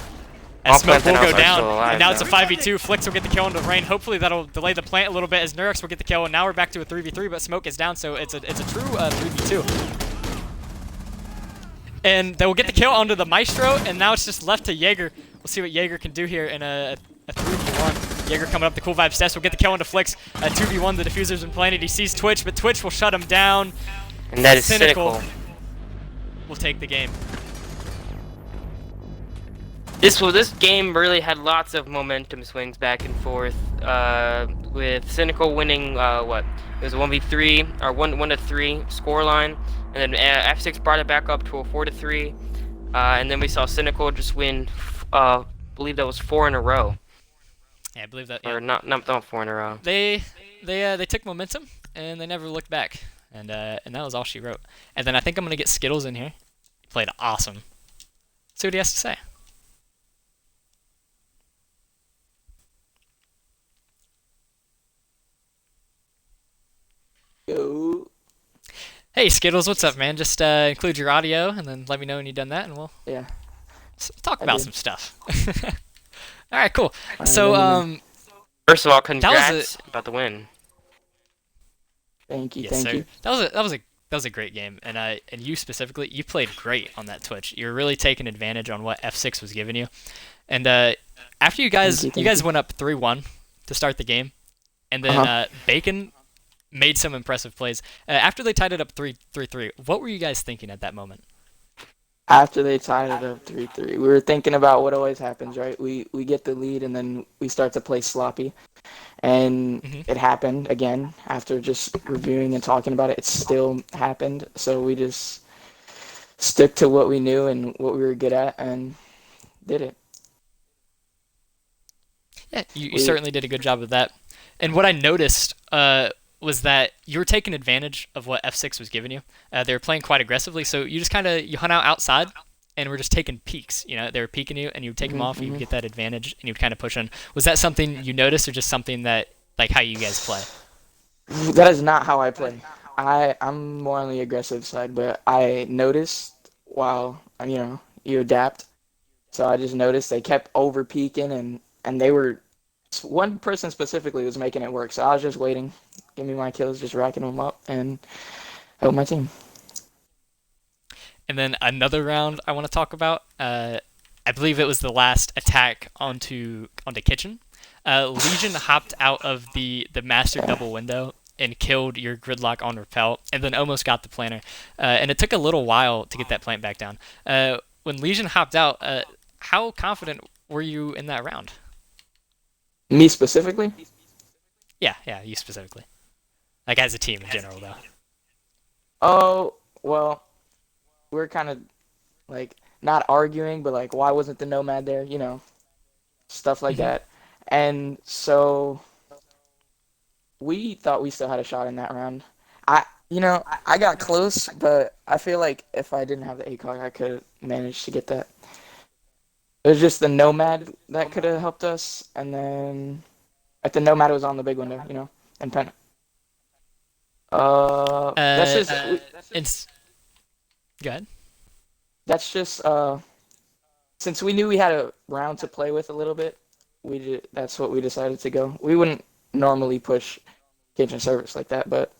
All As Smoke plant will panels go are down, still alive, and now it's a though. 5v2. Flix will get the kill into Rain. Hopefully that'll delay the plant a little bit as Nurex will get the kill, and now we're back to a 3v3, but Smoke is down, so it's a true 3v2. And they will get the kill onto the Maestro, and now it's just left to Jaeger. We'll see what Jaeger can do here in a 3v1. Jaeger coming up the cool vibe steps will get the kill into Flix. 2v1, the diffuser's been planted. He sees Twitch, but Twitch will shut him down. And that is Cynical. Will take the game. This game really had lots of momentum swings back and forth. With Cynical winning what? It was a 1v3 or 1-3 scoreline, and then F6 brought it back up to a 4-3, and then we saw Cynical just win. Believe that was 4 in a row, Yeah, I believe that. or Yeah. not 4 in a row. They took momentum and they never looked back, and that was all she wrote. And then I think I'm gonna get Skittles in here. He played awesome. See what he has to say. Yo. Hey Skittles, what's up, man? Just include your audio and then let me know when you've done that, and we'll Yeah, talk I about did. some stuff. All right, cool. Alright, So let me know. First of all, that was congrats about the win. Thank you, yes, thank sir. you. That was a great game, and you specifically, you played great on that Twitch. You're really taking advantage on what F6 was giving you, and after you guys Thank you you, guys thank you. went up 3-1 to start the game, and then Uh-huh. Bacon made some impressive plays. After they tied it up 3-3, what were you guys thinking at that moment? After they tied it up 3-3, we were thinking about what always happens, right? We get the lead and then we start to play sloppy. And Hmm. it happened again after just reviewing and talking about it. It still happened. So we just stuck to what we knew and what we were good at and did it. Yeah, you We certainly did a good job of that. And what I noticed was that you were taking advantage of what F6 was giving you. They were playing quite aggressively, so you just kind of you hunt out outside, and we're just taking peeks. They were peeking you, and you would take them Mhm, off, and you would mhm. get that advantage, and you would kind of push in. Was that something you noticed, or just something that like how you guys play? That is not how I play. I'm more on the aggressive side, but I noticed while you adapt. So I just noticed they kept over peaking and they were one person specifically was making it work. So I was just waiting, give me my kills, just racking them up and help my team. And then another round I want to talk about. I believe it was the last attack onto Kitchen. Legion hopped out of the master double window and killed your gridlock on repel, and then almost got the planter. And it took a little while to get that plant back down. When Legion hopped out, how confident were you in that round? Me specifically? Yeah, you specifically. Like as a team in general, though. Oh, well, we're kind of like not arguing, but like why wasn't the Nomad there? Stuff like Hmm. that. And so we thought we still had a shot in that round. I got close, but I feel like if I didn't have the ACOG, I could have managed to get that. It was just the Nomad that could have helped us, and then like the Nomad was on the big window, and Pen. That's Uh, just and go ahead. that's just since we knew we had a round to play with a little bit, that's what we decided to go. We wouldn't normally push kitchen service like that, but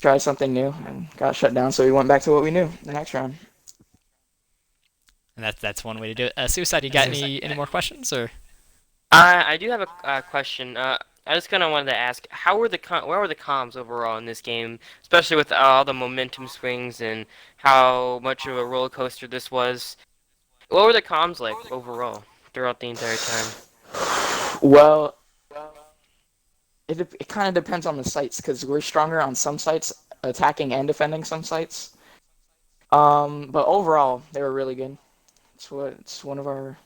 try something new and got shut down, so we went back to what we knew the next round. And that's one way to do it. Suicide, you got any more questions or? I do have a question. I just kind of wanted to ask, where were the comms overall in this game, especially with all the momentum swings and how much of a roller coaster this was? What were the comms like overall throughout the entire time? Well, it kind of depends on the sites because we're stronger on some sites, attacking and defending some sites. But overall, they were really good. It's one of our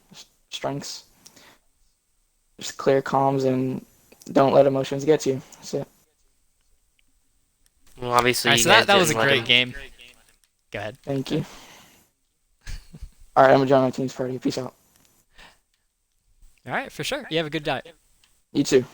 strengths. Just clear comms and don't let emotions get to you. That's it. Well, All obviously right, you so guys that was didn't a let great him. game. Go ahead. Thank you. All right, I'm gonna join my team's party. Peace out. All right, for sure. You have a good night. You too.